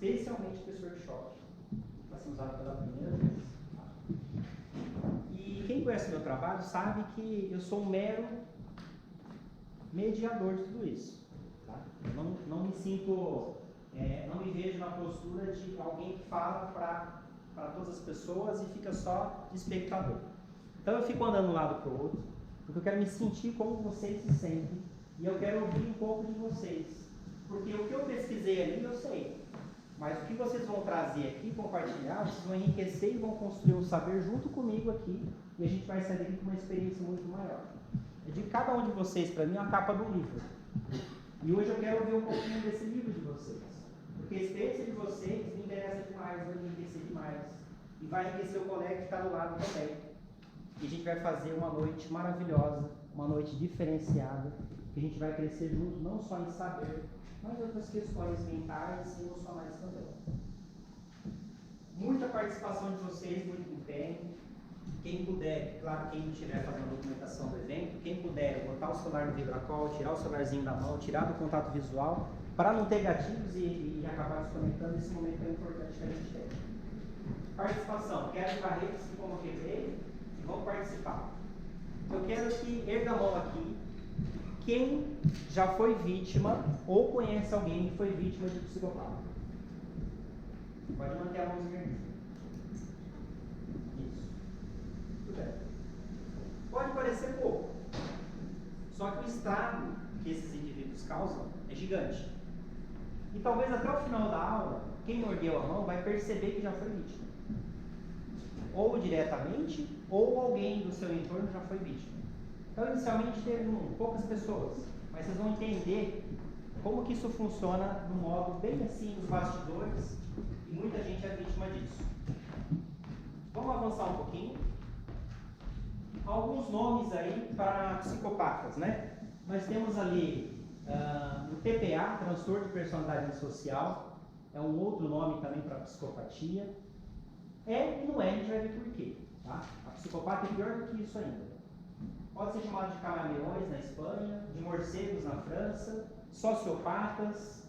especialmente para esse workshop. Vai ser usado pela primeira vez. E quem conhece meu trabalho sabe que eu sou um mero mediador de tudo isso. Tá? Eu não me sinto, não me vejo na postura de alguém que fala para todas as pessoas e fica só de espectador. Então eu fico andando de um lado para o outro, porque eu quero me sentir como vocês se sentem e eu quero ouvir um pouco de vocês. Porque o que eu pesquisei ali eu sei, mas o que vocês vão trazer aqui, compartilhar, vocês vão enriquecer e vão construir um saber junto comigo aqui e a gente vai sair daqui com uma experiência muito maior. Eu digo, cada um de vocês, para mim, é a capa do livro. E hoje eu quero ouvir um pouquinho desse livro de vocês. Porque a experiência de vocês me interessa demais, vai me enriquecer demais. E vai enriquecer o colega que está do lado também. E a gente vai fazer uma noite maravilhosa, uma noite diferenciada, que a gente vai crescer junto, não só em saber, mas outras questões mentais e emocionais também. Muita participação de vocês, muito empenho. Quem puder, claro, quem não estiver fazendo a documentação do evento, quem puder botar o celular no VibraCall, tirar o celularzinho da mão, tirar do contato visual, para não ter gatilhos e acabar desconectando, esse momento é importante que a gente tem. Participação. Quero de Barretos, que como eu quebrei, e vão participar. Eu quero que erga a mão aqui quem já foi vítima ou conhece alguém que foi vítima de psicopata. Pode manter a mãozinha aqui. Isso. Tudo bem. Pode parecer pouco, só que o estrago que esses indivíduos causam é gigante. E talvez até o final da aula, quem mordeu a mão vai perceber que já foi vítima. Ou diretamente, ou alguém do seu entorno já foi vítima. Então, inicialmente, teve poucas pessoas, mas vocês vão entender como que isso funciona no modo bem assim, nos bastidores, e muita gente é vítima disso. Vamos avançar um pouquinho. Alguns nomes aí para psicopatas, né? Nós temos ali o TPA, transtorno de personalidade antissocial, é um outro nome também para psicopatia. É e não é, a gente vai ver por quê. Tá? A psicopata é pior do que isso ainda. Pode ser chamado de camaleões na Espanha, de morcegos na França, sociopatas,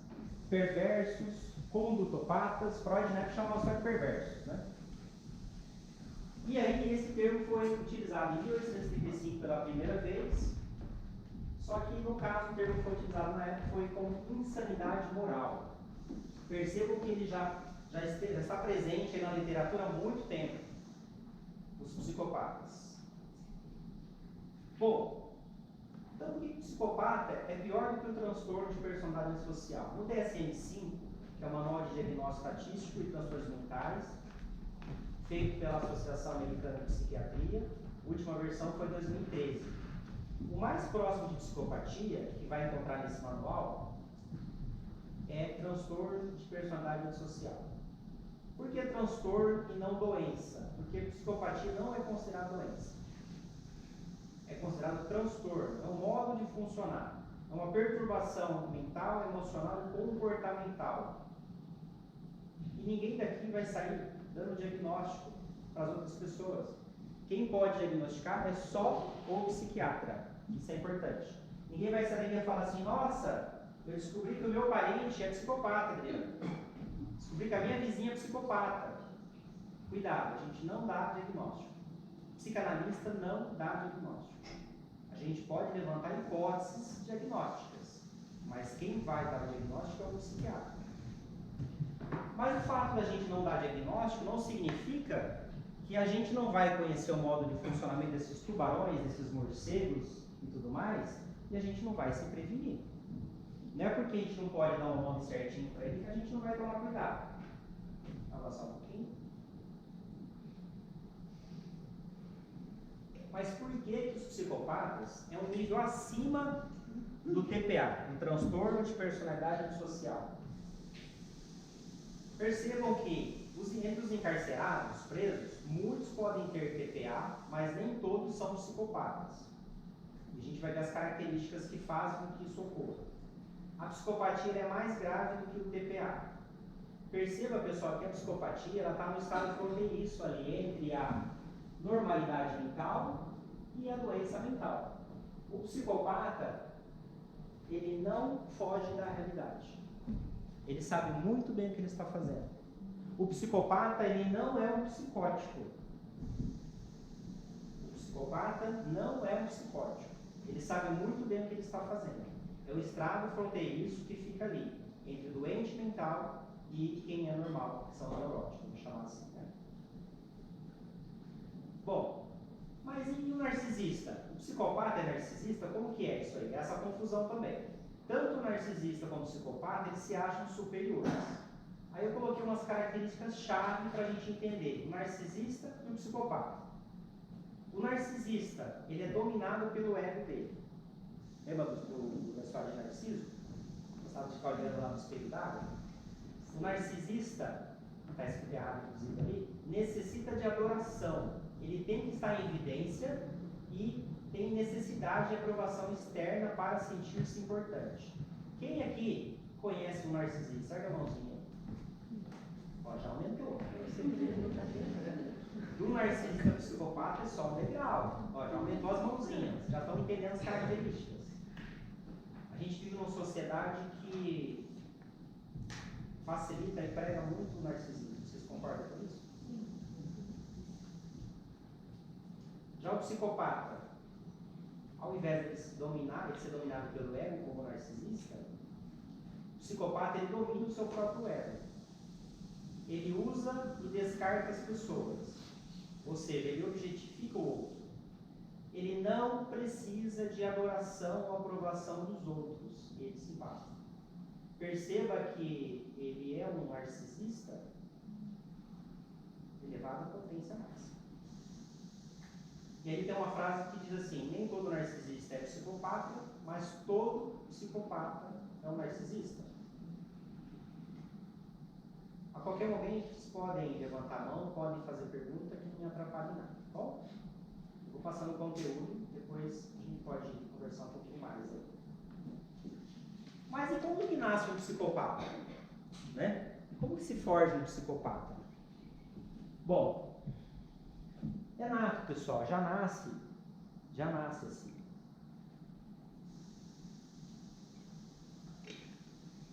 perversos, condutopatas. Freud, né, chamava só de perversos, né? E aí esse termo foi utilizado em 1835 pela primeira vez, só que no caso o termo que foi utilizado na época foi como insanidade moral. Percebam que ele já está presente na literatura há muito tempo, os psicopatas. Bom, tanto que psicopata é pior do que o transtorno de personalidade antissocial. No DSM-5, que é o Manual de Diagnóstico Estatístico e Transtornos Mentais, feito pela Associação Americana de Psiquiatria, a última versão foi em 2013. O mais próximo de psicopatia, que vai encontrar nesse manual, é transtorno de personalidade antissocial. Por que transtorno e não doença? Porque psicopatia não é considerada doença. É considerado transtorno, é um modo de funcionar. É uma perturbação mental, emocional e comportamental. E ninguém daqui vai sair dando diagnóstico para as outras pessoas. Quem pode diagnosticar é só o psiquiatra. Isso é importante. Ninguém vai sair e falar assim, nossa, eu descobri que o meu parente é psicopata, Adriano. Descobri que a minha vizinha é psicopata. Cuidado, a gente não dá diagnóstico. Psicanalista não dá diagnóstico. A gente pode levantar hipóteses diagnósticas, mas quem vai dar o diagnóstico é o psiquiatra. Mas o fato da gente não dar diagnóstico não significa que a gente não vai conhecer o modo de funcionamento desses tubarões, desses morcegos e tudo mais, e a gente não vai se prevenir. Não é porque a gente não pode dar um nome certinho para ele que a gente não vai tomar cuidado. Avançar um pouquinho. Mas por que os psicopatas é um nível acima do TPA, do transtorno de personalidade antissocial? Percebam que entre os encarcerados, presos, muitos podem ter TPA, mas nem todos são psicopatas. E a gente vai ver as características que fazem com que isso ocorra. A psicopatia é mais grave do que o TPA. Perceba, pessoal, que a psicopatia está no estado fronteiriço ali entre a normalidade mental e a doença mental. O psicopata, ele não foge da realidade. Ele sabe muito bem o que ele está fazendo. O psicopata, ele não é um psicótico. O psicopata não é um psicótico. Ele sabe muito bem o que ele está fazendo. É o estrado fronteiriço que fica ali, entre o doente mental e quem é normal, que são os neuróticos, vamos chamar assim, né? Bom, mas e o narcisista? O psicopata é narcisista? Como que é isso aí? Essa confusão também. Tanto o narcisista como o psicopata, eles se acham superiores. Aí eu coloquei umas características-chave para a gente entender o narcisista e o psicopata. O narcisista, ele é dominado pelo ego dele. Lembra da história de Narciso? Gostava de ficar olhando lá no espelho d'água? O narcisista, está escrito errado inclusive ali, necessita de adoração. Ele tem que estar em evidência e tem necessidade de aprovação externa para sentir-se importante. Quem aqui conhece um narcisista? Erga a mãozinha. Ó, já aumentou. Do narcisista ao psicopata é só um degrau. Ó, já aumentou as mãozinhas. Já estão entendendo as características. A gente vive numa sociedade que facilita e prega muito o narcisismo. Vocês concordam com isso? Sim. Já o psicopata, ao invés de ser dominado pelo ego como narcisista, o psicopata ele domina o seu próprio ego. Ele usa e descarta as pessoas. Ou seja, ele objetifica o outro. Ele não precisa de adoração ou aprovação dos outros. Ele se basta. Perceba que ele é um narcisista elevado à potência máxima. E aí tem uma frase que diz assim: nem todo narcisista é psicopata, mas todo psicopata é um narcisista. A qualquer momento vocês podem levantar a mão, podem fazer pergunta que não me atrapalhe nada, tá bom? Eu vou passando o conteúdo, depois a gente pode conversar um pouquinho mais aí. Mas e como que nasce um psicopata? Né? Como que se forja um psicopata? Bom, é nato, pessoal, já nasce assim.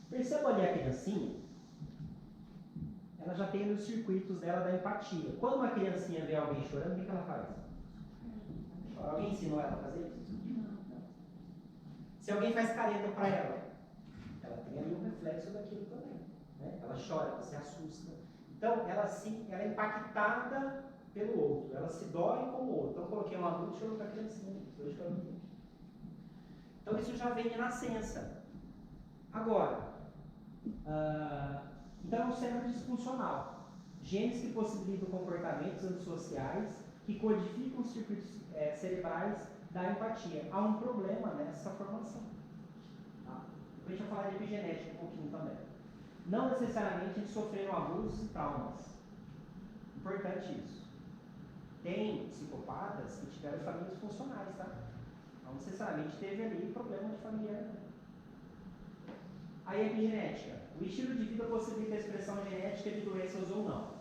Perceba ali a criancinha, ela já tem nos circuitos dela da empatia. Quando uma criancinha vê alguém chorando, o que ela faz? Alguém ensinou ela a fazer isso? Não. Se alguém faz careta para ela tem ali um reflexo daquilo também. Né? Ela chora, ela se assusta. Então, ela é impactada pelo outro, ela se dói com o outro. Então, eu coloquei um adulto chorando para a criancinha. Então, isso já vem de nascença. Agora, então é um cérebro disfuncional. Genes que possibilitam comportamentos antissociais que codificam os circuitos cerebrais da empatia. Há um problema nessa formação. Tá? Depois a gente vai falar de epigenética um pouquinho também. Não necessariamente eles sofreram abusos e traumas. Importante isso. Tem psicopatas que tiveram famílias disfuncionais, tá? Não necessariamente teve ali problema de familiar. Aí a epigenética. O estilo de vida possibilita a expressão genética de doenças ou não.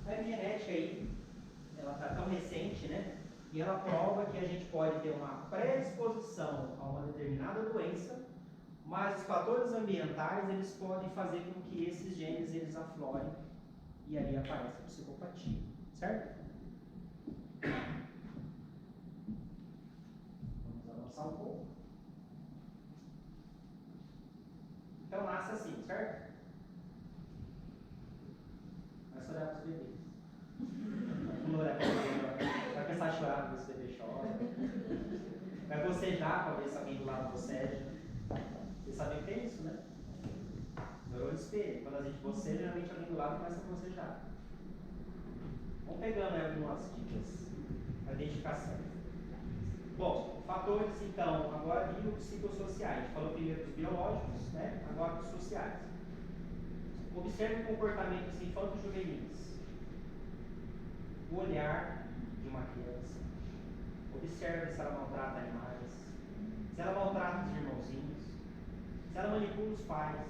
A epigenética aí, ela está tão recente, né? E ela prova que a gente pode ter uma predisposição a uma determinada doença, mas os fatores ambientais, eles podem fazer com que esses genes, eles aflorem e aí aparece a psicopatia. Certo? Vamos avançar um pouco. Então nasce assim, certo? Vai olhar para os bebês. Não olhar para o bebê, vai pensar a chorar para ver se o bebê chora. Vai bocejar para ver se alguém do lado boceja. Vocês sabem que é isso, né? Neurônio espelho. Quando a gente boceja, geralmente alguém do lado começa a bocejar. Vamos pegando aí algumas dicas para identificação. Bom, fatores então, agora biopsicossociais. A gente falou primeiro dos biológicos, né? Agora dos sociais. Observe comportamentos infanto-juvenis. O olhar de uma criança. Observe se ela maltrata animais, se ela maltrata os irmãozinhos, se ela manipula os pais.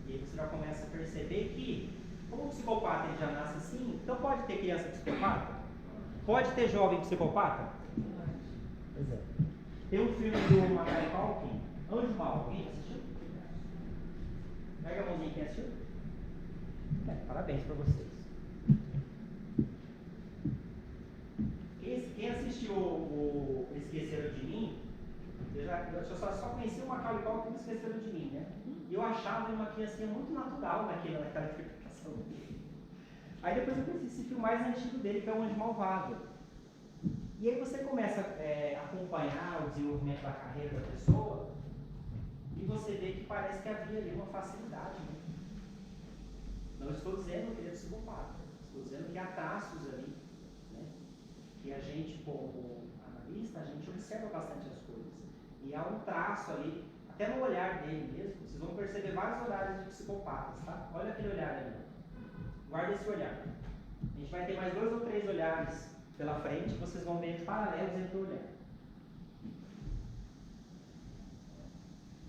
E aí você já começa a perceber que, como o psicopata ele já nasce assim, então pode ter criança psicopata? Pode ter jovem psicopata? Pois é. Tem um filme do Macaulay Culkin, Anjo Mal, alguém assistiu? Pega a mãozinha, quem assistiu? Parabéns para vocês. Quem assistiu o Esqueceram de Mim, eu só conheci o Macaulay Culkin que Esqueceram de Mim, né? E eu achava uma criancinha muito natural naquela interpretação dele. Aí depois eu conheci esse filme mais antigo dele, que é O Anjo Malvado. E aí você começa a acompanhar o desenvolvimento da carreira da pessoa e você vê que parece que havia ali uma facilidade. Né? Não estou dizendo que ele é psicopata, estou dizendo que há traços ali, né? Que a gente, como analista, a gente observa bastante as coisas. E há um traço ali, até no olhar dele mesmo, vocês vão perceber vários olhares de psicopatas, tá? Olha aquele olhar ali. Guarda esse olhar. A gente vai ter mais 2 ou 3 olhares pela frente, vocês vão ver paralelos entre o olhar.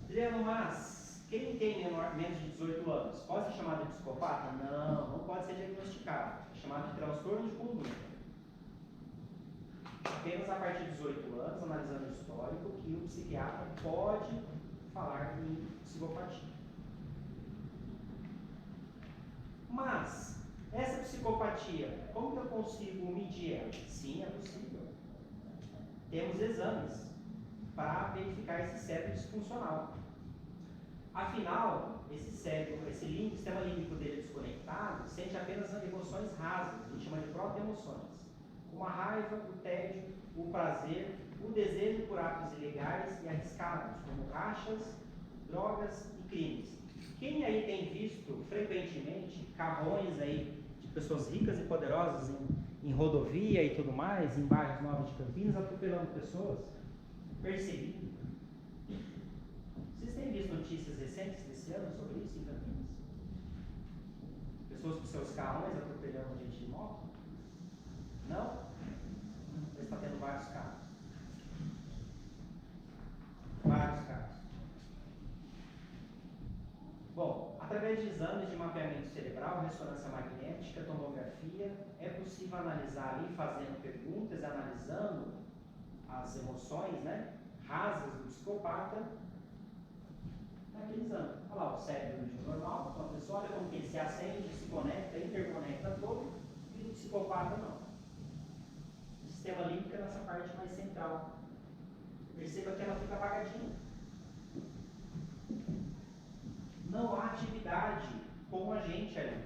Adriano, mas quem tem menos de 18 anos pode ser chamado de psicopata? Não, não pode ser diagnosticado. É chamado de transtorno de conduta. Apenas a partir de 18 anos, analisando o histórico, que o psiquiatra pode falar em psicopatia. Mas, essa psicopatia, como que eu consigo medir ela? Sim, é possível. Temos exames para verificar esse cérebro disfuncional. Afinal, esse cérebro, sistema límbico dele desconectado, sente apenas emoções rasas, a gente chama de proto-emoções, como a raiva, o tédio, o prazer, o desejo por atos ilegais e arriscados, como rachas, drogas e crimes. Quem aí tem visto frequentemente carrões aí de pessoas ricas e poderosas em rodovia e tudo mais, em bairros novos de Campinas, atropelando pessoas? Perseguido. Vocês têm visto notícias recentes desse ano sobre isso em Campinas? Pessoas com seus carrões atropelando gente de moto? Não? Mas está tendo vários casos. Vários casos. Bom, através de exames de mapeamento cerebral, ressonância magnética, tomografia, é possível analisar ali, fazendo perguntas, analisando as emoções, né, rasas do psicopata, naquele exame. Olha lá o cérebro de um normal, uma pessoa, olha como que ele se acende, se conecta, interconecta todo, e do psicopata não. O sistema límbico é nessa parte mais central. Perceba que ela fica apagadinha. Não há atividade com a gente ali.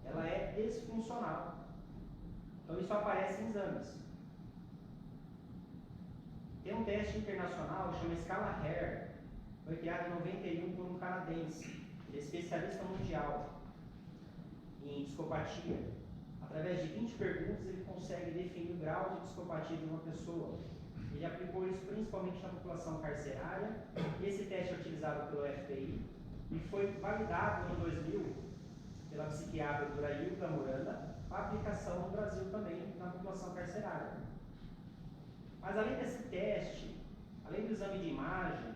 Ela é disfuncional. Então isso aparece em exames. Tem um teste internacional que chama Escala Hare. Foi criado em 91 por um canadense. Ele é especialista mundial em psicopatia. Através de 20 perguntas ele consegue definir o grau de psicopatia de uma pessoa. Ele aplicou isso principalmente na população carcerária. Esse teste é utilizado pelo FBI e foi validado no 2000 pela psiquiatra doutora Ilka Muranda para aplicação no Brasil também na população carcerária. Mas além desse teste, além do exame de imagem,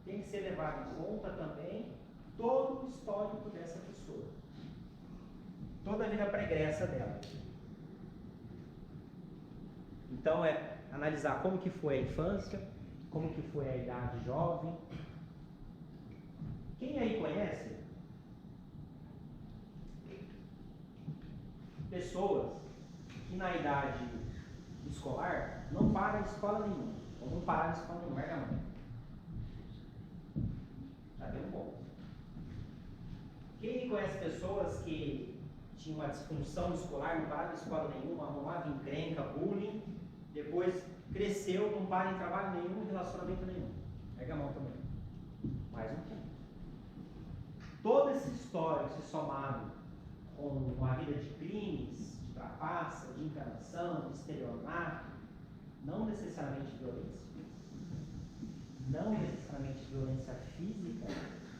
tem que ser levado em conta também todo o histórico dessa pessoa. Toda a vida pregressa dela. Então é analisar como que foi a infância, como que foi a idade jovem. Quem aí conhece pessoas que na idade escolar não param em escola nenhuma, ou não pararam em escola nenhuma, erga a mão. Já deu um bom. Quem conhece pessoas que tinham uma disfunção escolar, não pararam em escola nenhuma, arrumava encrenca, bullying, depois cresceu, não para em trabalho nenhum, relacionamento nenhum? Erga a mão também. Mais um pouco. Todo esse histórico se somado com uma vida de crimes, de trapaça, de enganação, de estelionato, não necessariamente violência, não necessariamente violência física,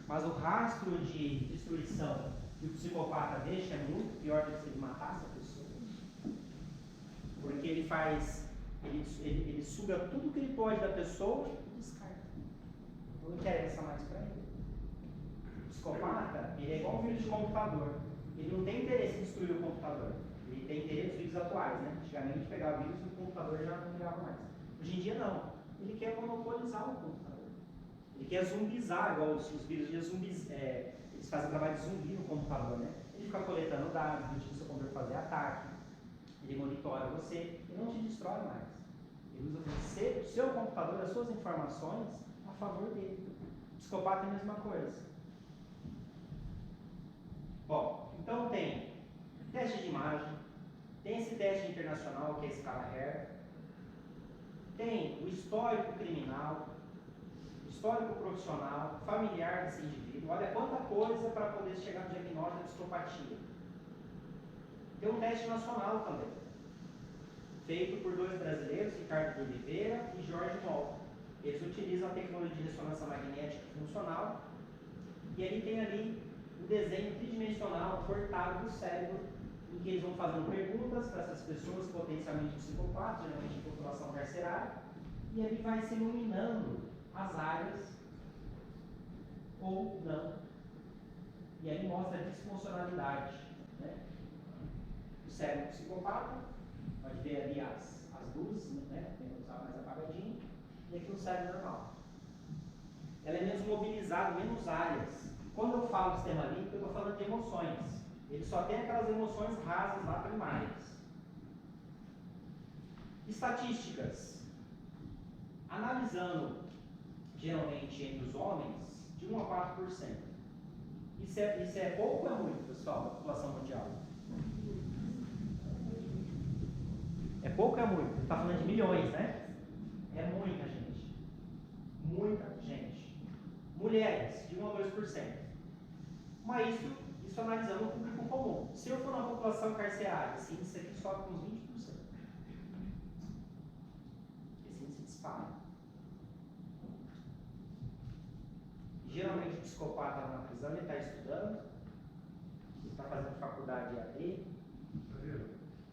mas o rastro de destruição que o psicopata deixa é muito pior do que se ele matasse a pessoa. Porque ele faz, ele suga tudo que ele pode da pessoa e descarta. Não interessa mais para ele. O psicopata, ele é igual um vírus de computador. Ele não tem interesse em destruir o computador. Ele tem interesse nos vírus atuais, né? Antigamente pegava vírus e o computador já não ligava mais. Hoje em dia não. Ele quer monopolizar o computador. Ele quer zumbizar, igual os vírus de fazem trabalho de zumbi no computador, né? Ele fica coletando dados, do tipo seu computador fazer ataque, ele monitora você e não te destrói mais. Ele usa o seu computador, as suas informações, a favor dele. O psicopata é a mesma coisa. Bom, então tem teste de imagem, tem esse teste internacional que é a escala Hare, tem o histórico criminal, histórico profissional, familiar desse indivíduo. Olha quanta coisa para poder chegar no diagnóstico da psicopatia. Tem um teste nacional também, feito por 2 brasileiros, Ricardo de Oliveira e Jorge Moll. Eles utilizam a tecnologia de ressonância magnética funcional e ele tem ali um desenho tridimensional cortado do cérebro, em que eles vão fazendo perguntas para essas pessoas potencialmente psicopatas, geralmente em população carcerária, e ele vai se iluminando as áreas ou não. E aí mostra a disfuncionalidade, né? O cérebro psicopata, pode ver ali as luzes, né? Tem que usar mais apagadinho, e aqui o cérebro normal. Ela é menos mobilizada, menos áreas. Quando eu falo sistema límpico, eu estou falando de emoções. Ele só tem aquelas emoções rasas lá, primárias. Estatísticas. Analisando, geralmente, entre os homens, de 1 a 4%. Isso é pouco ou é muito, pessoal, da população mundial? É pouco ou é muito? Ele está falando de milhões, né? É muita gente. Muita gente. Mulheres, de 1 a 2%. Mas isso analisando o público comum. Se eu for na população carcerária, esse índice aqui sobe com uns 20%. Esse índice dispara. Geralmente o psicopata na prisão, ele está estudando, ele está fazendo faculdade EAD.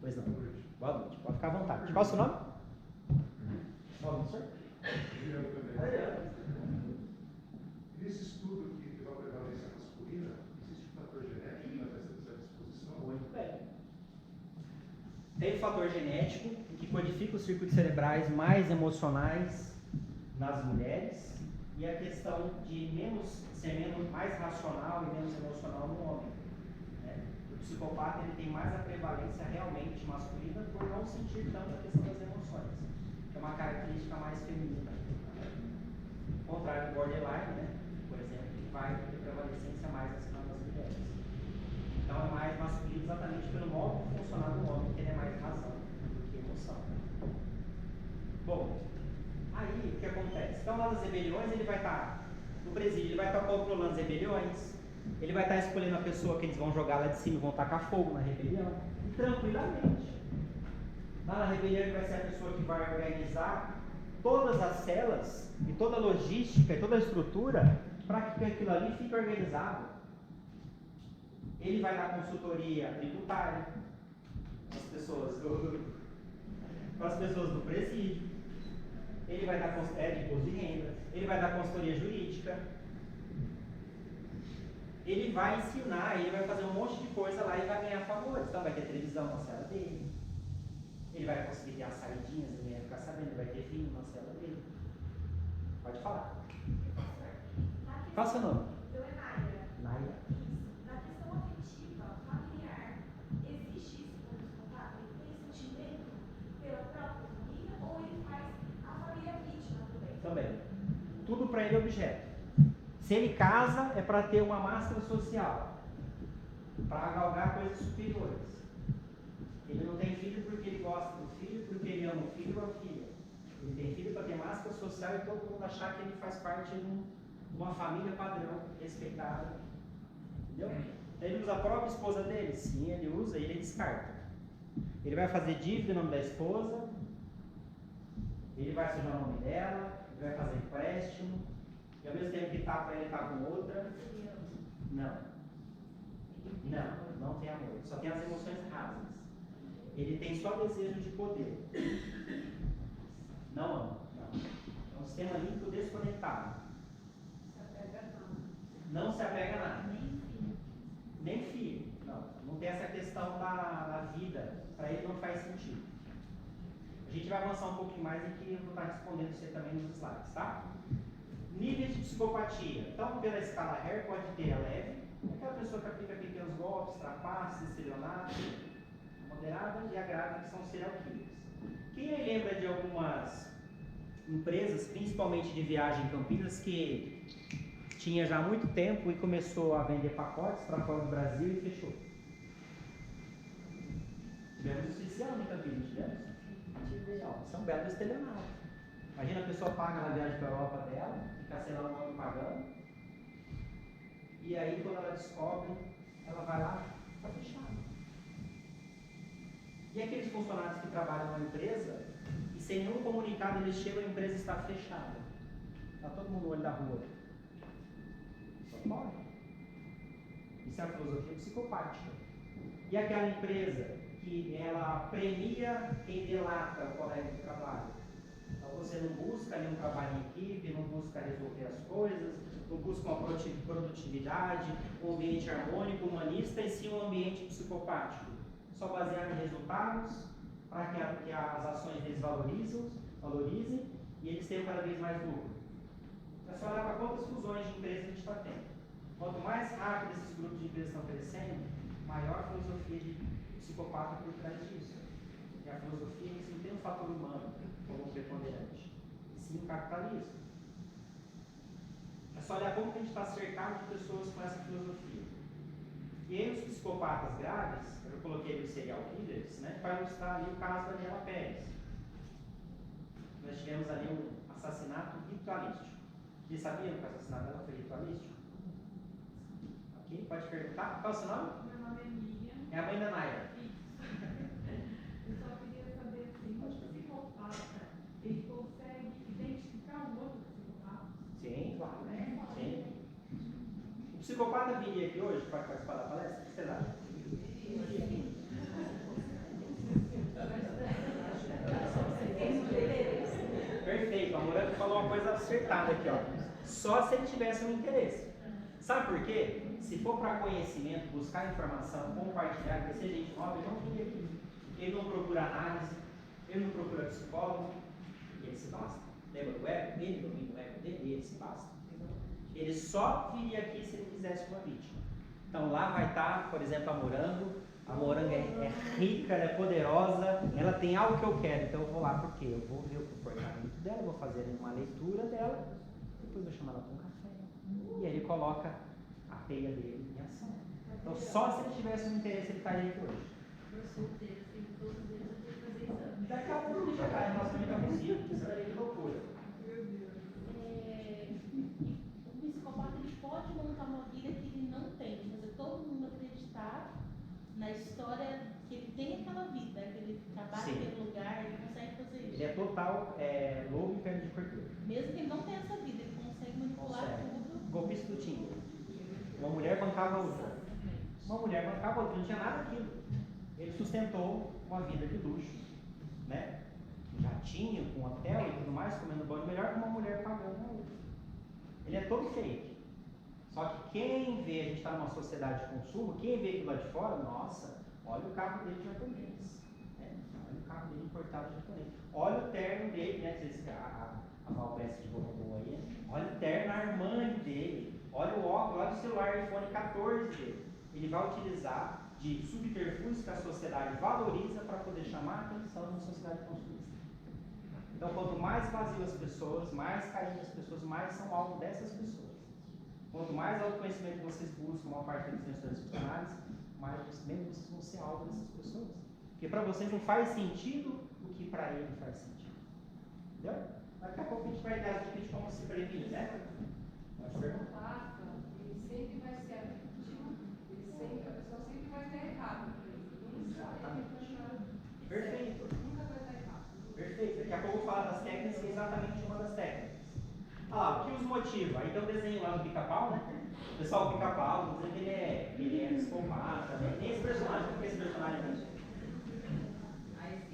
Pois não. Boa noite, pode ficar à vontade. Qual é o seu nome? Qual é o nome, senhor? Nesse estudo que da prevalência masculina, existe um fator genético que vai fazer essa disposição? Muito bem. Tem o fator genético, que codifica os circuitos cerebrais mais emocionais nas mulheres, e a questão de ser mais racional e menos emocional no homem. Né? O psicopata ele tem mais a prevalência realmente masculina por não sentir tanto a questão das emoções, que é uma característica mais feminina. Ao contrário do borderline, né? Por exemplo, que vai ter prevalecência mais nas mulheres. Então é mais masculino exatamente pelo modo de funcionar do homem, que ele é mais razão do que emoção. Bom, aí o que acontece? Então lá nas rebeliões ele vai estar, no presídio ele vai estar controlando as rebeliões, ele vai estar escolhendo a pessoa que eles vão jogar lá de cima e vão tacar fogo na rebelião, e tranquilamente. Lá na rebelião ele vai ser a pessoa que vai organizar todas as celas, e toda a logística, e toda a estrutura, para que aquilo ali fique organizado. Ele vai dar consultoria tributária para as pessoas do presídio. Ele vai dar de imposto de renda. Ele vai dar consultoria jurídica. Ele vai ensinar, ele vai fazer um monte de coisa lá e vai ganhar favores. Então vai ter televisão na cela dele. Ele vai conseguir ter as saidinhas, ninguém vai ficar sabendo. Ele vai ter vinho na cela dele. Pode falar. Qual é o seu nome? Meu é Naira. Naira. Na questão afetiva, familiar, existe isso quando o psicopata? Ele tem sentimento pela própria família ou ele faz a família vítima também? Também. Tudo para ele é objeto. Se ele casa, é para ter uma máscara social, para galgar coisas superiores. Ele não tem filho porque ele gosta do filho, porque ele ama o filho ou a filha. Ele tem filho para ter máscara social e todo mundo achar que ele faz parte de uma família padrão, respeitada. Entendeu? Ele usa a própria esposa dele? Sim, ele usa e ele descarta. Ele vai fazer dívida em nome da esposa, ele vai sujar o nome dela, ele vai fazer empréstimo, e ao mesmo tempo que está para ele estar com outra. Não tem amor, só tem as emoções rasas. Ele tem só desejo de poder. Não. É um sistema límpico desconectado. Não se apega a nada. Nem filho. Não tem essa questão da vida. Para ele não faz sentido. A gente vai avançar um pouquinho mais e que eu vou estar respondendo você também nos slides, tá? Níveis de psicopatia. Então, pela escala Hare, pode ter a leve, pessoa que aplica pequenos golpes, trapaças, estelionato, a moderada e a grave, que são serial killers. Quem aí lembra de algumas empresas, principalmente de viagem em Campinas, que tinha já há muito tempo e começou a vender pacotes para fora do Brasil e fechou? Tivemos isso esse ano em Campinas, tivemos? Isso é um belo estelionato. Imagina a pessoa paga na viagem para a Europa dela, fica sei lá um ano pagando, e aí quando ela descobre, ela vai lá, está fechado. E aqueles funcionários que trabalham na empresa, e sem nenhum comunicado eles chegam, a empresa está fechada. Está todo mundo no olho da rua. Só pode. Isso é a filosofia psicopática. E aquela empresa que ela premia quem delata o colega de trabalho. Então você não busca ali um trabalho em equipe, não busca resolver as coisas, não busca uma produtividade, um ambiente harmônico, humanista, e sim um ambiente psicopático. Só baseado em resultados, para que as ações deles valorizem e eles tenham cada vez mais lucro. É só olhar para quantas fusões de empresas a gente está tendo. Quanto mais rápido esses grupos de empresas estão crescendo, maior a filosofia de psicopata por trás disso. E a filosofia em si não tem um fator humano como preponderante, e sim o capitalismo. É só olhar como que a gente está cercado de pessoas com essa filosofia. E aí os psicopatas graves, eu coloquei os serial killers, né, para ilustrar ali o caso da Daniela Pérez. Nós tivemos ali um assassinato ritualístico. Vocês sabiam que o assassinato dela foi ritualístico? Ok? Pode perguntar? Qual é o seu nome? Meu nome é Miriam. É a mãe da Naira. Eu só queria saber se um psicopata ele consegue identificar um outro psicopata. Sim, claro, né? Sim. O psicopata viria aqui hoje para participar da palestra? O que vocês acham? Perfeito, a Morango falou uma coisa acertada aqui, ó. Só se ele tivesse um interesse. Sabe por quê? Se for para conhecimento, buscar informação, compartilhar, crescer gente nova, ele não viria aqui. Ele não procura análise, ele não procura psicólogo, e ele se basta. Lembra do ego? Ele domina o ego dele e ele se basta. Ele só viria aqui se ele quisesse uma vítima. Então lá vai estar, por exemplo, a Morango. A Morango é rica, ela é poderosa, ela tem algo que eu quero, então eu vou lá porque eu vou ver o comportamento dela, vou fazer uma leitura dela, depois vou chamar ela para um café. E aí ele coloca a peia dele em ação. Então só se ele tivesse um interesse ele estaria aqui hoje. Eu sou solteira, tenho todos eles, eu tenho que fazer exame. Daqui a pouco ele já cai, nós também não possível, isso daí é loucura. Meu Deus. O psicopata ele pode montar uma vida que ele não tem, fazer todo mundo acreditar na história que ele tem aquela vida, que ele trabalha Sim. naquele lugar, ele consegue fazer isso. Ele é total lobo e perna de cordeiro. Mesmo que ele não tenha essa vida, ele consegue manipular tudo. Golpista do Tinder. Uma mulher bancava a outra. Uma mulher bancava a outra, não tinha nada daquilo. Ele sustentou uma vida de luxo, né? Já tinha com hotel e tudo mais, comendo banho melhor que uma mulher pagando a outra. Ele é todo fake. Só que quem vê, a gente está numa sociedade de consumo, quem vê aquilo lá de fora, nossa, olha o carro dele japonês. Né? Olha o carro dele importado japonês. Olha o terno dele, né? A Valbessa de Borromão aí, né? Olha o terno Armani dele. Olha o óculos, olha o celular iPhone 14 dele. Ele vai utilizar de subterfúgios que a sociedade valoriza para poder chamar a atenção numa sociedade consumista. Então, quanto mais vazio as pessoas, mais caídas as pessoas, mais são alvo dessas pessoas. Quanto mais autoconhecimento vocês buscam, uma parte dos sensores funcionais, mais menos vocês vão ser alvo dessas pessoas. Porque para vocês não faz sentido o que para ele faz sentido. Entendeu? Daqui a pouco a gente vai dar as dicas de como se prevenir, né? Pode perguntar. Ele sempre vai ser a vítima, a pessoa sempre vai ter errado. Perfeito. Nunca vai estar errado. Perfeito. Daqui a pouco eu vou falar das técnicas, que é exatamente uma das técnicas. Ah lá, o que os motiva? Aí tem um desenho lá no Pica-Pau, né? O pessoal, o Pica-Pau, vou dizer que ele é psicopata, né? Tem esse personagem, porque esse personagem é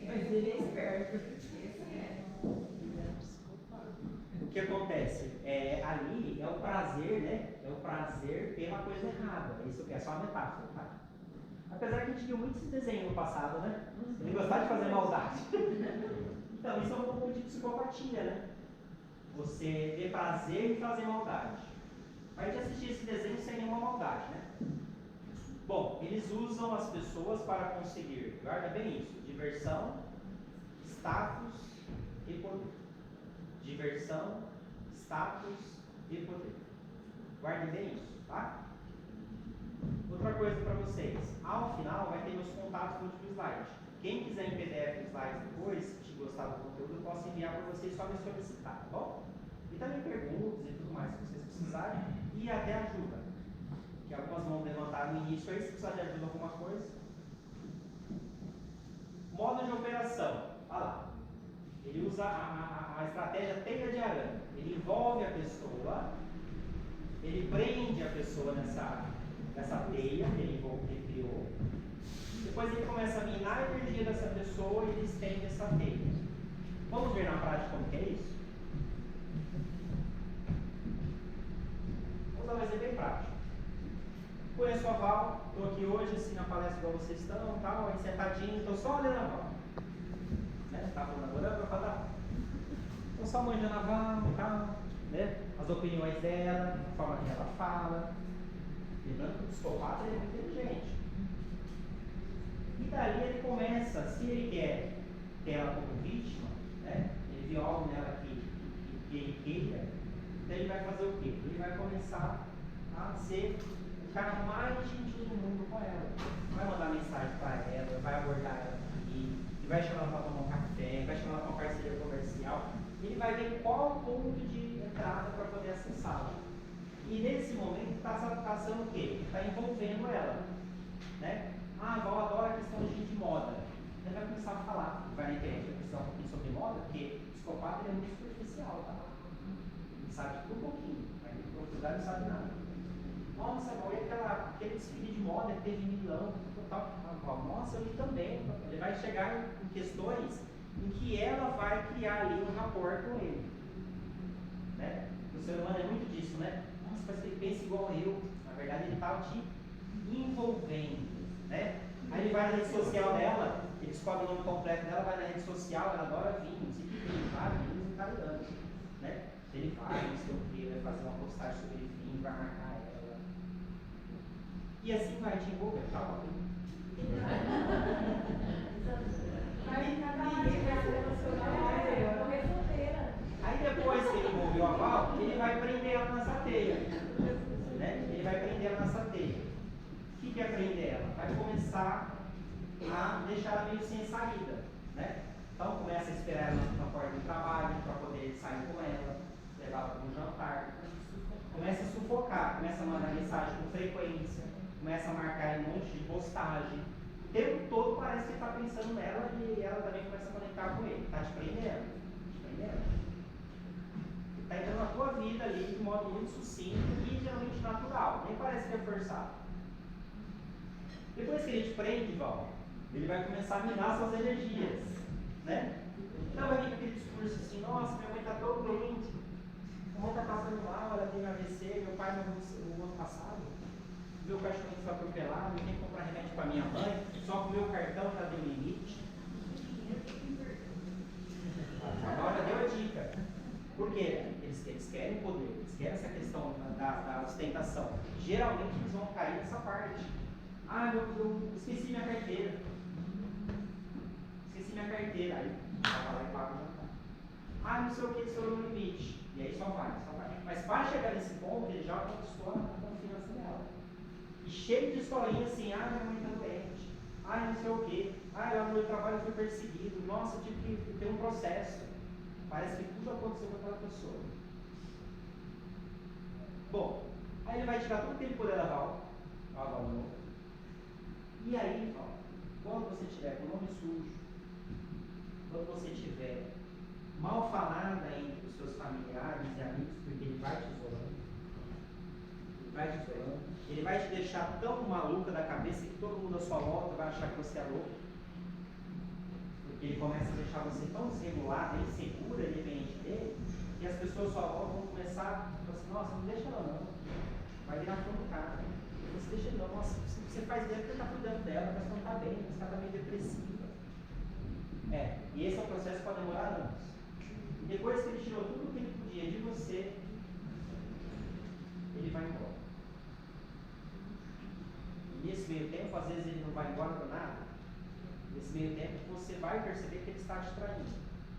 Mas ele é esperto. Esse é. O que acontece? Ali é o prazer, né? É o prazer pela coisa errada. Isso é só uma metáfora, tá? Apesar que a gente viu muito esse desenho no passado, né? Ele gostava de fazer maldade. Então, isso é um pouco de psicopatia, né? Você ter prazer em fazer maldade. A gente assistir esse desenho sem nenhuma maldade, né? Bom, eles usam as pessoas para conseguir, guarda bem isso, diversão, status e poder. Diversão, status e poder. Guardem bem isso, tá? Outra coisa para vocês, ao final vai ter meus contatos no último slide. Quem quiser em PDF os slides depois, se gostar do conteúdo, eu posso enviar para vocês, só me solicitar, tá bom? E também perguntas e tudo mais que vocês precisarem, e até ajuda. Que algumas vão levantar no início aí, se precisar de ajuda em alguma coisa. Modo de operação, olha lá. Ele usa a estratégia teia de aranha. Ele envolve a pessoa, ele prende a pessoa nessa teia que ele criou. Depois ele começa a minar a energia dessa pessoa e ele estende essa teia. Vamos ver na prática como que é isso? Vamos dar um exemplo bem prático. Conheço a Val, estou aqui hoje assim na palestra igual vocês estão, tal, aí sentadinho, estou só olhando a Val. Né? Estava namorando, eu falo, estou só manjando a Val, tal, né? As opiniões dela, a forma que ela fala. Lembrando que o psicopata ele é muito inteligente. E dali ele começa, se ele quer ter ela como vítima, né? Ele viu algo nela que ele queira, então ele vai fazer o quê? Ele vai começar a ser o cara mais gentil do mundo com ela. Vai mandar mensagem para ela, vai abordar ela aqui, e vai chamar ela para tomar um café, vai chamar ela para uma parceria comercial. Ele vai ver qual ponto de entrada para poder acessá-la. E nesse momento está sendo o quê? Está envolvendo ela. Né? Ah, Val adora a questão de moda. Ele vai começar a falar. Vai na internet pesquisar um pouquinho sobre moda, porque o psicopata ele é muito superficial, tá? Ele sabe tudo um pouquinho, mas em profundidade não sabe nada. Nossa, Val, e aquele desfile de moda que teve em Milão, total. Nossa, eu li também. Ele vai chegar em questões em que ela vai criar ali um rapport com ele. Né? O ser humano é muito disso, né? Nossa, parece que ele pensa igual eu. Na verdade, ele estava te envolvendo. Né? Aí ele vai na rede social dela, ele descobre o nome completo dela, vai na rede social, ela adora vinhos, e que vinho, vinhos italianos. Né? Ele vai, não sei o que, vai fazer uma postagem sobre vinho, vai marcar ela. E assim vai te envolver, tá bom? Aí depois que ele envolveu a Val, ele vai prender ela nessa teia. Né? Ele vai prender ela nessa teia. O que é prender ela? Vai começar a deixar ela meio sem saída. Né? Então começa a esperar ela na porta do trabalho para poder sair com ela, levar ela para um jantar. Começa a sufocar, começa a mandar mensagem com frequência, começa a marcar um monte de postagem. O tempo todo parece que ele está pensando nela e ela também começa a conectar com ele. Está te prendendo. Te prendendo. Está entrando na tua vida ali de modo muito sucinto e geralmente natural. Nem parece que é forçado. Depois que ele te prende, Val, ele vai começar a minar suas energias. Né? Então vai vir com aquele discurso assim, nossa, minha mãe está tão doente, minha mãe está passando mal, ela teve AVC, meu pai morreu no ano passado, meu cachorro foi atropelado, eu tenho que comprar remédio para minha mãe, só que o meu cartão já deu limite. Agora deu a dica. Por quê? Eles querem poder, eles querem essa questão da ostentação. Geralmente eles vão cair nessa parte. Ah, eu esqueci minha carteira. Aí vai lá e paga o jantar. Ah, não sei o que, estourou no limite. E aí só vai. Mas para chegar nesse ponto, ele já conquistou a confiança dela. E cheio de historinha assim, ah, minha mãe está doente. Ah, não sei o que. Ah, lá no meu trabalho eu fui perseguido. Nossa, eu tive que ter um processo. Parece que tudo aconteceu com aquela pessoa. Bom, aí ele vai tirar tudo que ele puder da Val. A Val novo. E aí, ó, quando você tiver com o nome sujo, quando você tiver mal falada entre os seus familiares e amigos, porque ele vai te isolando, ele vai te deixar tão maluca da cabeça que todo mundo à sua volta vai achar que você é louco, porque ele começa a deixar você tão desregulada, insegura, independente dele, que as pessoas à sua volta vão começar a falar assim, nossa, não deixa ela não, vai virar fundo do cara, você deixa ele não, nossa, você faz dele porque está cuidando dela, mas não está bem, mas está meio depressiva. E esse é um processo que pode demorar anos. E depois que ele tirou tudo o que ele podia de você, ele vai embora. nesse meio tempo, às vezes ele não vai embora do nada. Nesse meio tempo, você vai perceber que ele está te traindo.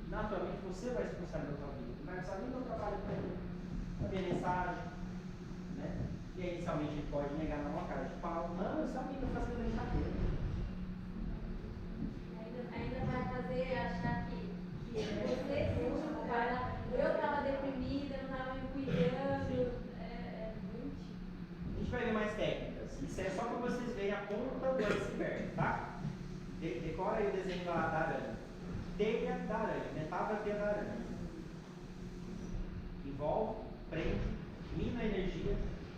E, naturalmente, você vai expulsar da tua vida. Não vai precisar nem do trabalho para ele. Vai ver mensagem. Né? E aí, inicialmente, ele pode negar na uma cara de pau. Não, eu sou amigo, fazendo brincadeira. Ainda vai fazer achar que você se culpada. Eu estava deprimida, não estava me cuidando. A gente vai ver mais técnicas. Isso é só para vocês verem a ponta do iceberg, tá? Decora aí o desenho da aranha. Teia da aranha, metáfora teia da aranha. Envolve, prende, mina a energia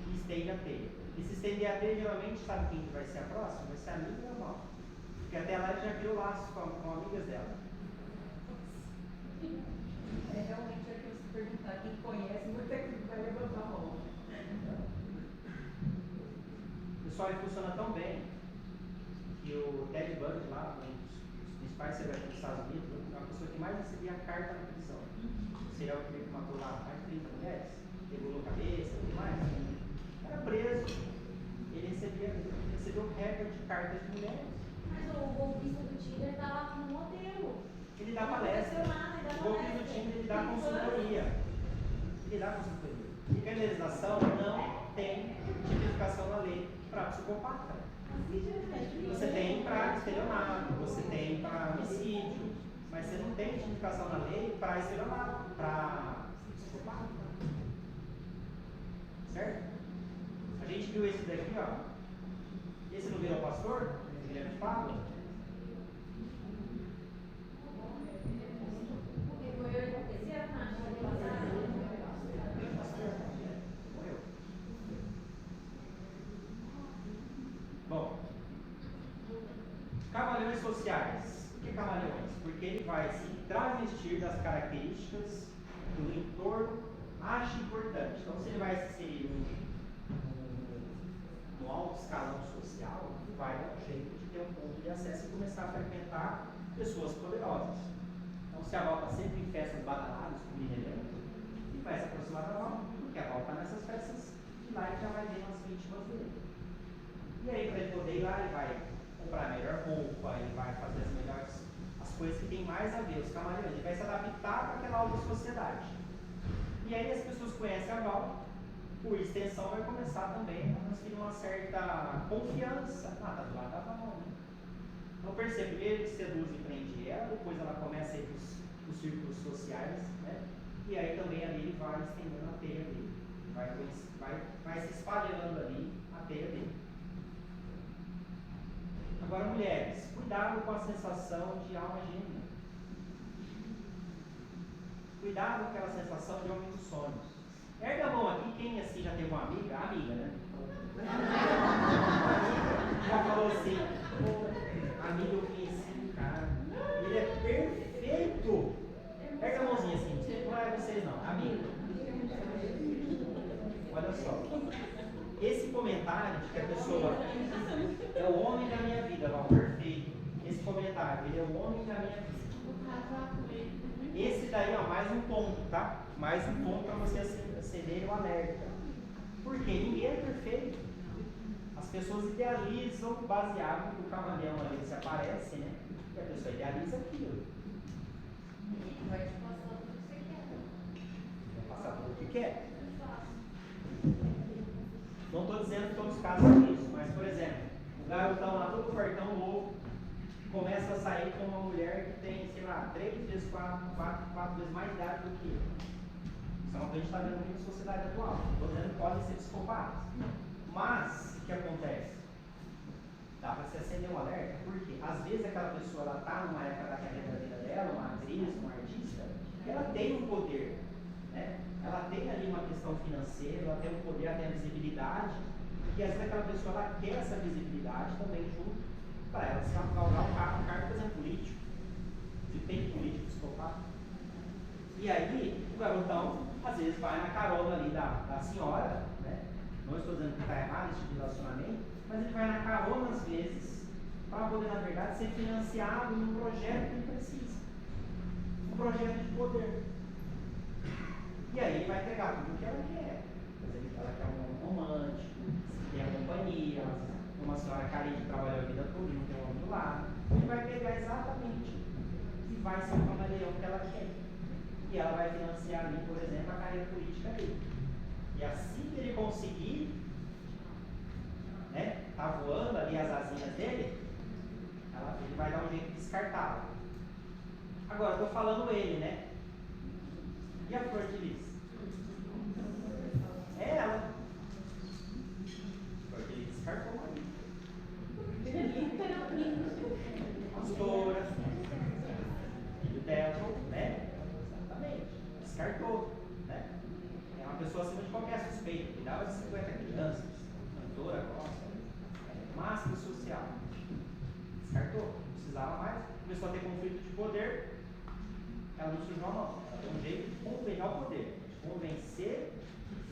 e estende a teia. E se estender a teia, geralmente, sabe quem que vai ser a próxima? Vai ser a amiga da mal. Porque até lá já criou laços com amigas dela. Realmente é que você perguntar quem conhece, muito é que vai levantar a mão. Pessoal, ele funciona tão bem que o Ted Bundy lá, um dos principais serial dos Estados Unidos, é uma pessoa que mais recebia carta na prisão. O serial que matou lá mais de 30 mulheres, regulou a cabeça e tudo mais, era preso. Ele recebeu recorde de cartas de mulheres. Mas o golpista do Tinder está lá como modelo. Ele dá palestra. O golpista do Tinder, ele dá consultoria. Porque a legislação não tem tipificação na lei para psicopata. Você tem para estelionato, você tem para homicídio, mas você não tem tipificação na lei para estelionato, para psicopata. Certo? A gente viu esse daqui, ó. Esse não virou pastor? Guilherme de Pádua? Bom, camaleões sociais. Por que camaleões? Porque ele vai se travestir das características que o entorno acha importante. Então, se ele vai se inserir no alto escalão social, vai dar um jeito de ter um ponto de acesso e começar a frequentar pessoas poderosas. Então, se a Val está sempre em festas badaladas, com evento, ele vai se aproximar da Val, porque a Val está nessas festas, e lá ele já vai ver as vítimas dele. E aí, para ele poder ir lá, ele vai comprar a melhor roupa, ele vai fazer as coisas que tem mais a ver, os camaleões, ele vai se adaptar para aquela alta sociedade. E aí as pessoas conhecem a Val, por extensão vai começar também a transferir uma certa confiança. Ah, tá do lado da Val, né? Então percebe, primeiro ele seduz e prende ela, depois ela começa a ir para os círculos sociais, né? E aí também ali ele vai estendendo a teia dele, vai se espalhando ali a teia dele. Agora, mulheres, cuidado com a sensação de alma gêmea. Cuidado com aquela sensação de homem dos sonhos. Erga a mão aqui, quem assim já teve uma amiga? Amiga, né? Já falou assim, amiga, eu conheci um cara, ele é perfeito. Erga a mãozinha assim, não é vocês não, amiga. Olha só. Esse comentário de que a pessoa é o homem da minha vida, Val, perfeito. Esse comentário, ele é o homem da minha vida. Esse daí, ó, mais um ponto, tá? Mais um ponto para você acender o alerta. Porque ninguém é perfeito. As pessoas idealizam baseado no que o camaleão ali se aparece, né? E a pessoa idealiza aquilo. E vai te passar tudo que você quer. Vai passar tudo o que quer. Não estou dizendo que todos os casos são isso, mas, por exemplo, o garotão lá, todo fortão louco, começa a sair com uma mulher que tem, sei lá, 3 vezes, 4 vezes mais idade do que ele. Isso é uma coisa que a gente está vendo muito na sociedade atual. Estou dizendo que podem ser psicopatas. Mas, o que acontece? Dá para se acender um alerta, porque às vezes aquela pessoa está numa época da carreira da vida dela, uma atriz, uma artista, ela tem um poder, né? Ela tem ali uma questão financeira, ela tem um poder, ela tem a visibilidade, e às vezes aquela pessoa ela quer essa visibilidade também junto para ela se galgar um cargo, por exemplo, político, de peito político, psicopata. E aí, o garotão, às vezes, vai na carona ali da senhora, né? Não estou dizendo que está errado esse tipo de relacionamento, mas ele vai na carona, às vezes, para poder, na verdade, ser financiado num projeto que ele precisa. Um projeto de poder. E aí ele vai pegar tudo o que ela quer. Quer dizer, ela quer um romântico, quer a companhia, uma uma senhora carente que trabalhou a vida toda e não tem um homem do lado, ele vai pegar exatamente e vai ser o camaleão que ela quer. E ela vai financiar ali, por exemplo, a carreira política dele. E assim que ele conseguir, né, tá voando ali as asinhas dele, ele vai dar um jeito de descartá-la. Agora, estou falando ele, né? E a Flor de Lis? É ela. Porque ele descartou o marido. Pastora, filho dela, né? Exatamente. Descartou, né? É uma pessoa acima de qualquer suspeita. Cuidava de 50 crianças, cantora, gosta, máximo social. Descartou, não precisava mais. Começou a ter conflito de poder. Ela não sujou a mão. Ela deu um jeito de convencer ao poder, de convencer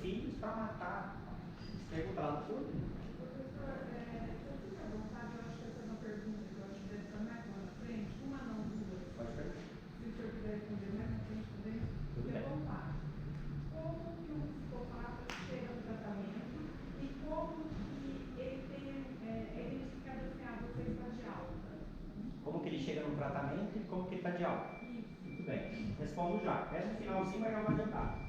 filhos para matar. Pergunta lá no fundo. Professor, se eu tiver vontade, eu acho que essa é uma pergunta que eu acho que deve estar mais lá na frente. Uma não, duas. Pode perguntar. Se o senhor quiser responder mais na frente também, Tudo fique à bem. vontade. Como que um psicopata chega no tratamento e como que ele tem, é identificado assim, você está de alta? Como que ele chega no tratamento e como que ele está de alta? Muito bem, respondo já. Essa no finalzinho, mas já vou adiantar.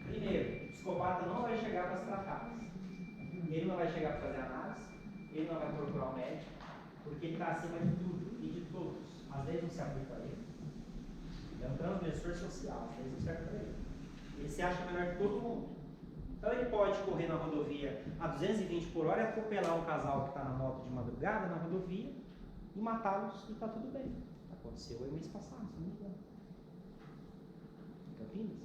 Primeiro, o psicopata não vai chegar para se tratar. Ele não vai chegar para fazer análise, ele não vai procurar um médico, porque ele está acima de tudo e de todos. Às vezes não se aplica a ele. Ele é um transgressor social, às vezes não serve para ele. Ele se acha melhor que todo mundo. Então ele pode correr na rodovia a 220 por hora e atropelar um casal que está na moto de madrugada na rodovia e matá-los e está tudo bem. Aconteceu aí mês passado, se não me engano. Em Campinas.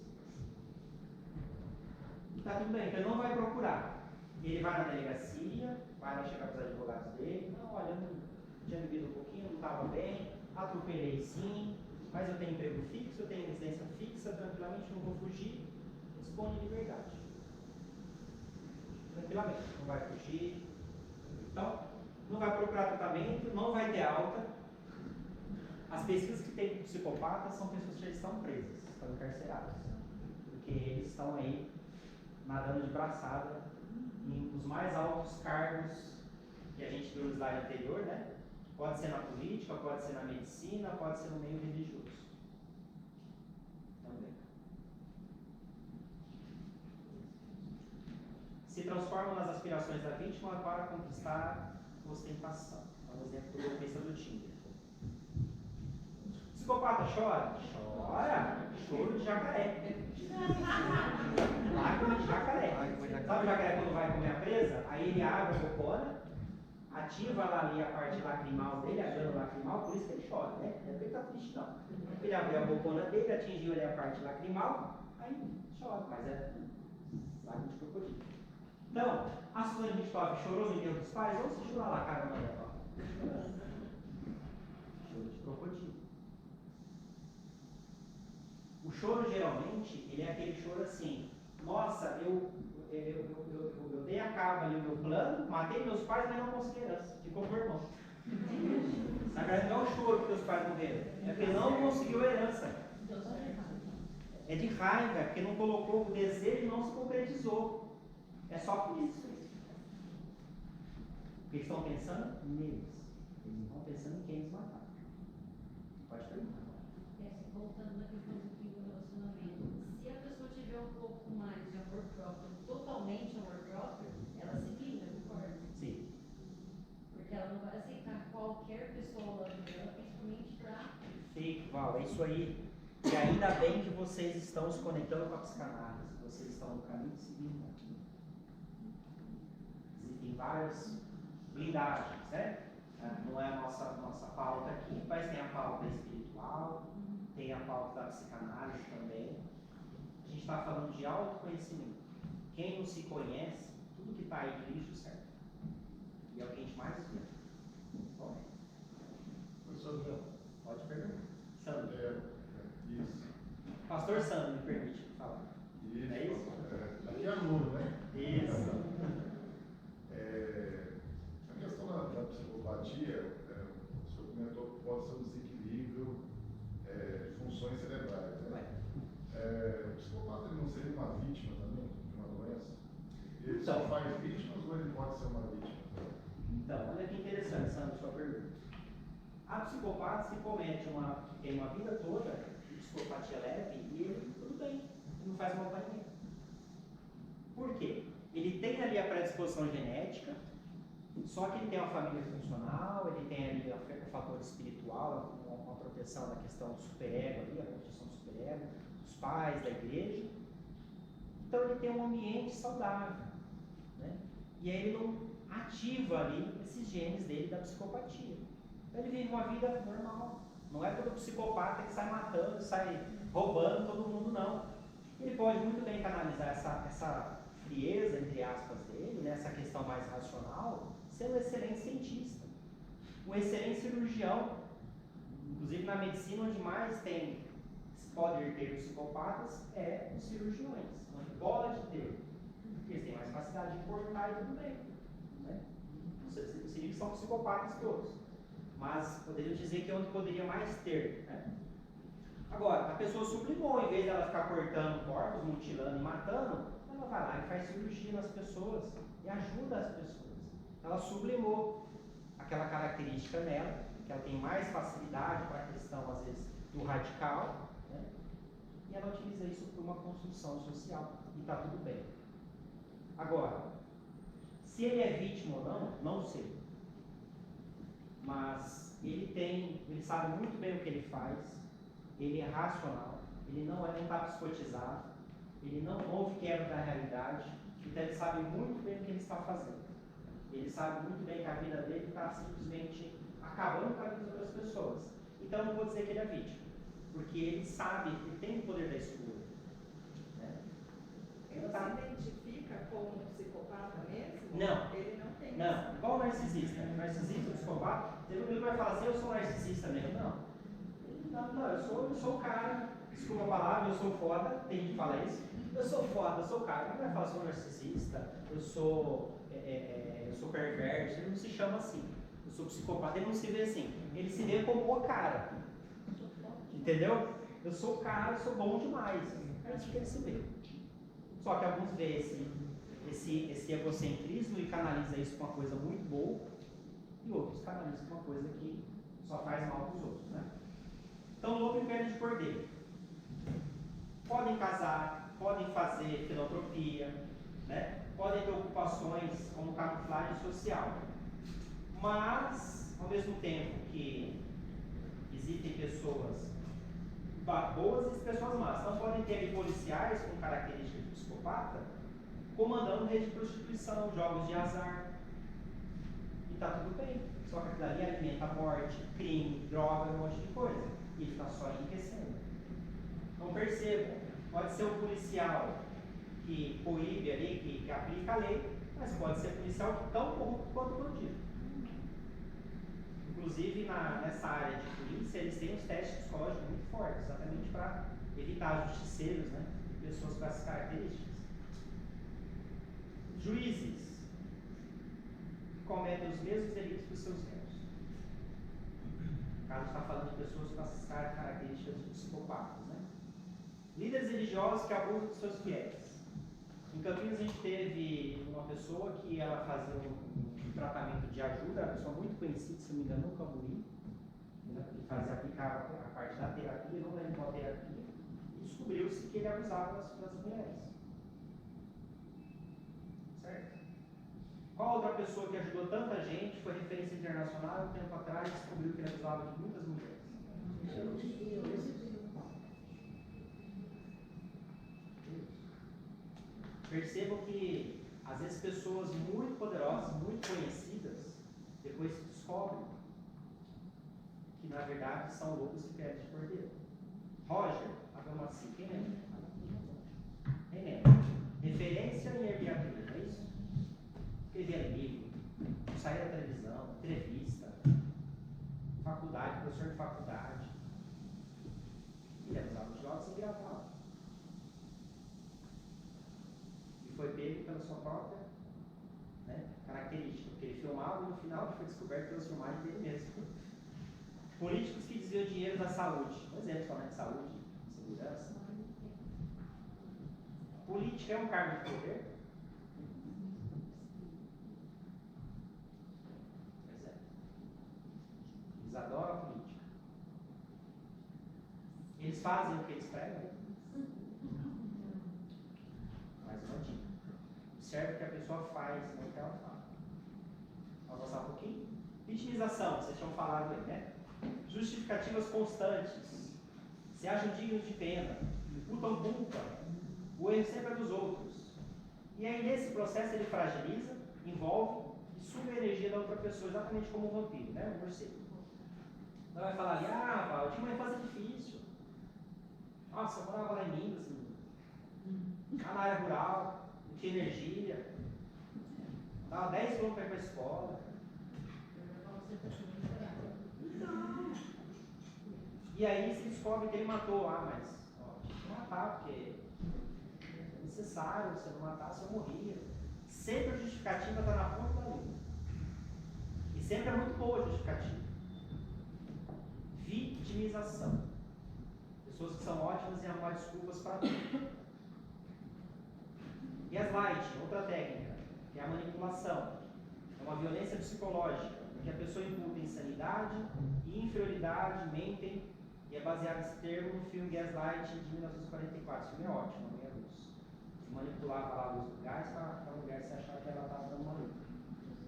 E está tudo bem, então ele não vai procurar. Ele vai na delegacia, vai lá chegar para os advogados dele. Não, olha, eu não tinha bebido um pouquinho, não estava bem, atropelei sim, mas eu tenho emprego fixo, eu tenho residência fixa, tranquilamente, não vou fugir. Dispõe de liberdade. Tranquilamente, não vai fugir. Então, não vai procurar tratamento, não vai ter alta. As pesquisas que tem com psicopatas são pessoas que já estão presas, estão encarceradas. Porque eles estão aí nadando de braçada em os mais altos cargos que a gente viu no slide anterior, né? Pode ser na política, pode ser na medicina, pode ser no meio religioso. Também. Se transformam nas aspirações da vítima para conquistar ostentação. É um exemplo do golpista do Tinder. Psicopata chora? Chora. Choro de jacaré. Lágrima de jacaré. Sabe o jacaré quando vai comer a presa? Aí ele abre a bocona, ativa lá ali a parte lacrimal dele, a glândula lacrimal, por isso que ele chora, né? Não é porque ele está triste, não. Ele abriu a bocona dele, atingiu ali a parte lacrimal, aí chora, mas é lágrima de crocodilo. Então, a Suzane Richthofen chorou no enterro dos pais? Ou se chorou lá, cara, dela? Choro de crocodilo. O choro, geralmente, ele é aquele choro assim, nossa, eu dei a cabo ali o meu plano, matei meus pais, mas não consegui herança, ficou com o irmão. Na verdade, não é o choro que teus pais morreram, é porque não conseguiu a herança. É de raiva, é porque não colocou o desejo e não se concretizou. É só por isso. Porque eles estão pensando neles, eles não estão pensando em quem eles mataram. Pode perguntar. Voltando na questão do relacionamento, se a pessoa tiver um pouco mais de amor próprio, totalmente amor próprio, ela se blinda, concorda? Sim. Porque ela não vai aceitar qualquer pessoa ao lado dela, principalmente pra... Perfeito, Val, é isso aí. E ainda bem que vocês estão se conectando com a psicanálise, vocês estão no caminho de se blindar. Existem várias blindagens, né? Não é a nossa pauta aqui, mas tem a pauta espiritual, tem a pauta da psicanálise também. A gente está falando de autoconhecimento. Quem não se conhece, tudo que está aí de lixo serve. E é o que a gente mais vê. Bom, Professor, pode perguntar. Sandro. Isso. Pastor Sandro, me permite falar. Isso. É isso? Aqui é aluno, né? Isso. A questão da psicopatia, o senhor comentou que pode ser um desequilíbrio de funções cerebrais, né? O psicopata ele não seria uma vítima também de uma doença? Ele só faz vítimas ou ele pode ser uma vítima? Há psicopatas que tem uma vida toda de psicopatia leve e ele, tudo bem, ele não faz mal para ninguém. Por quê? Ele tem ali a predisposição genética, só que ele tem uma família funcional, ele tem ali o fator espiritual, uma proteção da questão do superego ali, a proteção do superego, dos pais, da igreja. Então ele tem um ambiente saudável, né? E aí ele não ativa ali esses genes dele da psicopatia. Então ele vive uma vida normal. Não é todo psicopata que sai matando, sai roubando todo mundo, não. Ele pode muito bem canalizar essa frieza, entre aspas, dele, né? Essa questão mais racional, ser um excelente cientista, um excelente cirurgião. Inclusive na medicina, onde mais pode ter psicopatas é os cirurgiões. Onde pode ter. Porque eles têm mais capacidade de cortar e tudo bem. Né? Os cientistas são psicopatas todos. Mas poderíamos dizer que é onde poderia mais ter. Né? Agora, a pessoa sublimou, em vez de ela ficar cortando corpos, mutilando e matando, ela vai lá e faz cirurgia nas pessoas e ajuda as pessoas. Ela sublimou aquela característica nela, que ela tem mais facilidade para a questão, às vezes, do radical, né? E ela utiliza isso para uma construção social e está tudo bem. Agora, se ele é vítima ou não, não sei. Mas ele sabe muito bem o que ele faz, ele é racional, ele não está psicotizado, ele não houve quebra da realidade, então ele sabe muito bem o que ele está fazendo. Ele sabe muito bem que a vida dele está simplesmente acabando com a vida das outras pessoas. Então não vou dizer que ele é vítima, porque ele sabe, ele tem o poder da escolha. Né? Ele se identifica como um psicopata mesmo? Não. Ele não tem. Não, igual o narcisista. O narcisista, o psicopata, ele vai falar assim, eu sou narcisista mesmo. Não, eu sou o cara, desculpa a palavra, eu sou foda, tem gente que fala isso. Eu sou foda, eu sou o cara. Ele vai falar, eu sou narcisista, eu sou perverso, ele não se chama assim. Eu sou psicopata, ele não se vê assim. Ele se vê como o cara. Entendeu? Eu sou o cara, eu sou bom demais. É isso que ele se vê. Só que alguns veem esse egocentrismo e canaliza isso para uma coisa muito boa, e outros canalizam para uma coisa que só faz mal para os outros. Né? Então, lobo e perna de cordeiro. Podem casar, podem fazer filantropia, né? Podem ter ocupações como camuflagem social. Mas, ao mesmo tempo que existem pessoas boas e pessoas más, não podem ter ali policiais com características de psicopata comandando rede de prostituição, jogos de azar. E está tudo bem. Só que aquilo ali alimenta a morte, crime, droga, um monte de coisa. E ele está só enriquecendo. Então percebam, pode ser um policial que proíbe ali, que aplica a lei, mas pode ser policial tão corrupto quanto bandido. Inclusive nessa área de polícia, eles têm uns testes psicológicos muito fortes, exatamente para evitar justiceiros, né? Pessoas com essas características. Juízes que cometem os mesmos delitos que os seus réus. O caso está falando de pessoas com essas características de psicopatas, né? Líderes religiosos que abusam dos seus fiéis. Em Campinas a gente teve uma pessoa que ela fazia um tratamento de ajuda, uma pessoa muito conhecida, se não me engano, no Camburi, né? Que aplicava a parte da terapia, não lembro qual terapia, e descobriu-se que ele abusava das mulheres. Certo? Qual outra pessoa que ajudou tanta gente, foi referência internacional, um tempo atrás, descobriu que ele abusava de muitas mulheres? Percebam que, às vezes, pessoas muito poderosas, muito conhecidas, depois se descobrem que, na verdade, são lobos e pés de cordeiro. Roger Abramacci, quem lembra? Quem lembra? Referência em herbiatria, não é isso? Escrevia livro, saía da televisão, entrevista, faculdade, professor de faculdade. Ele abusava de jogos e gravava. E foi pego pela sua própria, né, característica, porque ele filmava e no final foi descoberto pelas filmagens dele mesmo. Políticos que desviam dinheiro da saúde. Um exemplo só, né, de saúde, segurança. Política é um cargo de poder? Pois é. adoram a política. Eles fazem o que eles pregam? Mais uma dica. Observe o que a pessoa faz, não o que ela fala. Vamos avançar um pouquinho? Vitimização, vocês tinham falado aí, né? Justificativas constantes. Se acham dignos de pena. Imputam culpa. O erro sempre é dos outros. E aí, nesse processo, ele fragiliza, envolve e suga a energia da outra pessoa, exatamente como um vampiro, né? Um morcego. Então vai falar ali, Val, eu tinha uma infância difícil. Nossa, eu morava lá em Minas, assim, lá na área rural, não tinha energia. Dava 10 km para ir para a escola. Não. E aí se descobre que ele matou. Mas tinha que matar, porque é necessário, se eu não matasse eu morria. Sempre a justificativa está na ponta da língua. E sempre é muito boa a justificativa. Vitimização. Pessoas que são ótimas em arrumar desculpas para tudo. Gaslighting, outra técnica, que é a manipulação. É uma violência psicológica, em que a pessoa imputa insanidade e inferioridade, mentem, e é baseado nesse termo no filme Gaslighting de 1944. Esse filme é ótimo, não é luz. E manipulava lá a luz do gás para a mulher se achar que ela estava dando uma luz.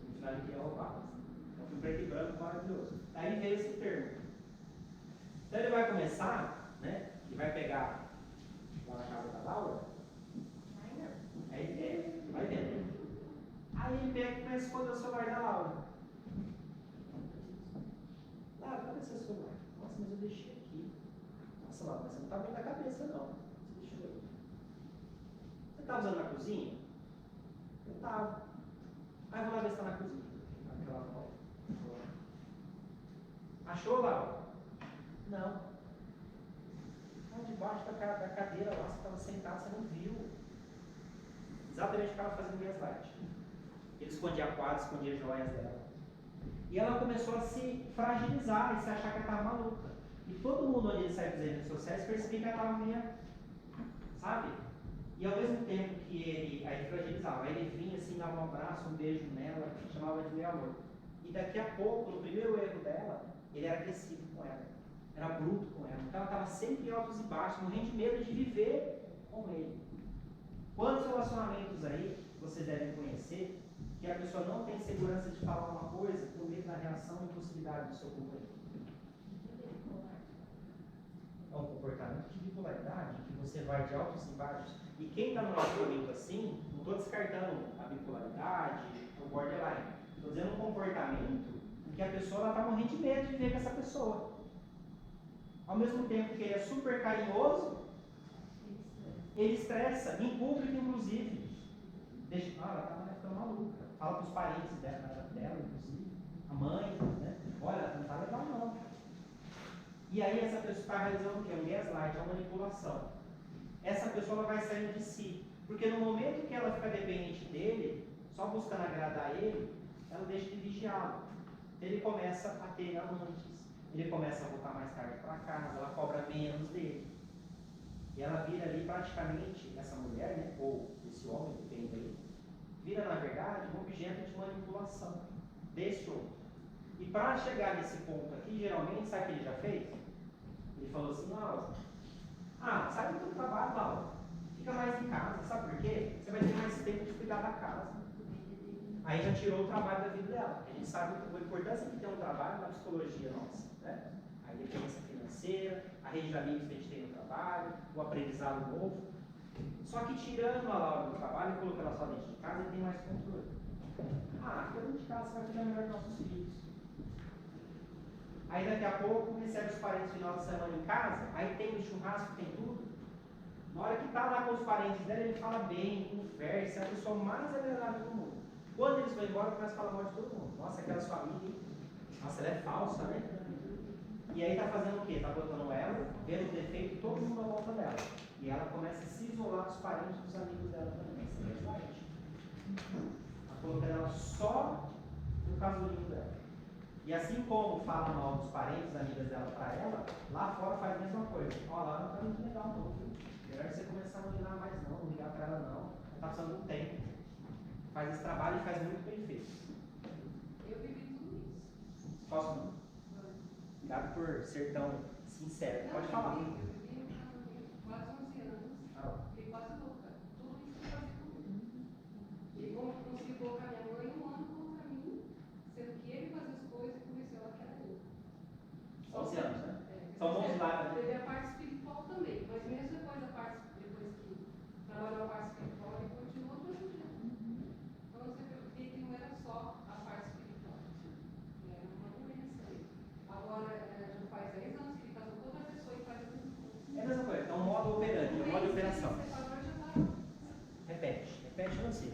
No final ele queria roubar. É um filme preto e branco maravilhoso. Aí veio esse termo. Então ele vai começar, né? E vai pegar lá na casa da Laura. Aí ele vai vendo. Aí ele pega e começa a esconder o celular da Laura. Laura, cadê seu celular? Nossa, mas eu deixei aqui. Nossa, Laura, mas você não está bem da cabeça, não. Você deixou aí. Você está usando na cozinha? Eu estava. Aí vou lá ver se está na cozinha. Aquela volta. Achou, Laura? Não. Está debaixo da cadeira lá, você estava sentado, você não viu. Exatamente o que ela fazia no gaslight. Ele escondia quadros, escondia joias dela. E ela começou a se fragilizar e se achar que ela estava maluca. E todo mundo onde ele saiu das redes sociais percebia que ela estava meio, sabe? E ao mesmo tempo que ele fragilizava, aí ele vinha assim, dava um abraço, um beijo nela, chamava de meu amor. E daqui a pouco, no primeiro erro dela, ele era agressivo com ela. Era bruto com ela. Então ela estava sempre em altos e baixos, morrendo de medo de viver com ele. Quantos relacionamentos aí vocês devem conhecer que a pessoa não tem segurança de falar uma coisa por medo da reação e possibilidade do seu companheiro? É um comportamento de bipolaridade, que você vai de altos e baixos. E quem está no relacionamento assim, não estou descartando a bipolaridade, o borderline. Estou dizendo um comportamento em que a pessoa está morrendo de medo de viver com essa pessoa. Ao mesmo tempo que ele é super carinhoso, ele estressa, em público inclusive. Deixa, ela está ficando maluca. Fala para os parentes dela, inclusive, a mãe, né? Olha, não está legal não. E aí essa pessoa está realizando o quê? Um gaslight, uma manipulação. Essa pessoa ela vai saindo de si. Porque no momento que ela fica dependente dele, só buscando agradar ele, ela deixa de vigiá-lo. Ele começa a ter amantes, ele começa a voltar mais tarde para casa, ela cobra menos dele. E ela vira ali praticamente, essa mulher, né, ou esse homem, depende aí, vira na verdade um objeto de manipulação desse outro. E para chegar nesse ponto aqui, geralmente, sabe o que ele já fez? Ele falou assim, Laura, sai do teu trabalho, Laura, fica mais em casa, sabe por quê? Você vai ter mais tempo de cuidar da casa. Aí já tirou o trabalho da vida dela. A gente sabe a importância de ter um trabalho na psicologia nossa, né? A independência financeira, a rede de amigos que a gente tem no trabalho, o aprendizado novo. Só que tirando a Laura do trabalho e colocando ela só dentro de casa, ele tem mais controle. Fica dentro de casa, você vai cuidar melhor dos nossos filhos. Aí daqui a pouco recebe os parentes no final de semana em casa, aí tem o churrasco, tem tudo. Na hora que está lá com os parentes dela, ele fala bem, conversa, é a pessoa mais agradável do mundo. Quando eles vão embora, começa a falar mal de todo mundo. Nossa, aquela sua amiga, hein? Nossa, ela é falsa, né? E aí está fazendo o quê? Está botando ela, vendo o defeito de todo mundo à volta dela. E ela começa a se isolar dos parentes e dos amigos dela também. Isso é verdade. Está colocando ela só no casulinho dela. E assim como fala mal dos parentes, amigas dela para ela, lá fora faz a mesma coisa. Ó, lá não está muito legal não, viu? Melhor você começar a não ligar mais não ligar para ela não. Ela está precisando de um tempo. Faz esse trabalho e faz muito bem feito. Eu vivi tudo isso. Posso não? Obrigado por ser tão sincero. Pode falar. Eu vivi um casamento quase 11 anos. Fiquei quase louca. Tudo isso eu fazia comigo. E ele conseguiu colocar minha mãe um ano contra mim, sendo que ele fazia as coisas e convenceu ela que era eu. 11 anos, né? É, São bons lá, né? teve a parte espiritual também, mas mesmo depois que trabalhou a parte espiritual, ele continuou do mesmo jeito. Então você vê que não era só a parte espiritual, era uma doença aí. Agora, já faz 10 anos que ele casou com outra pessoa e faz a mesma coisa. É a mesma coisa, é um modo operante, é um modo de operação. Separou, já tá. Repete você.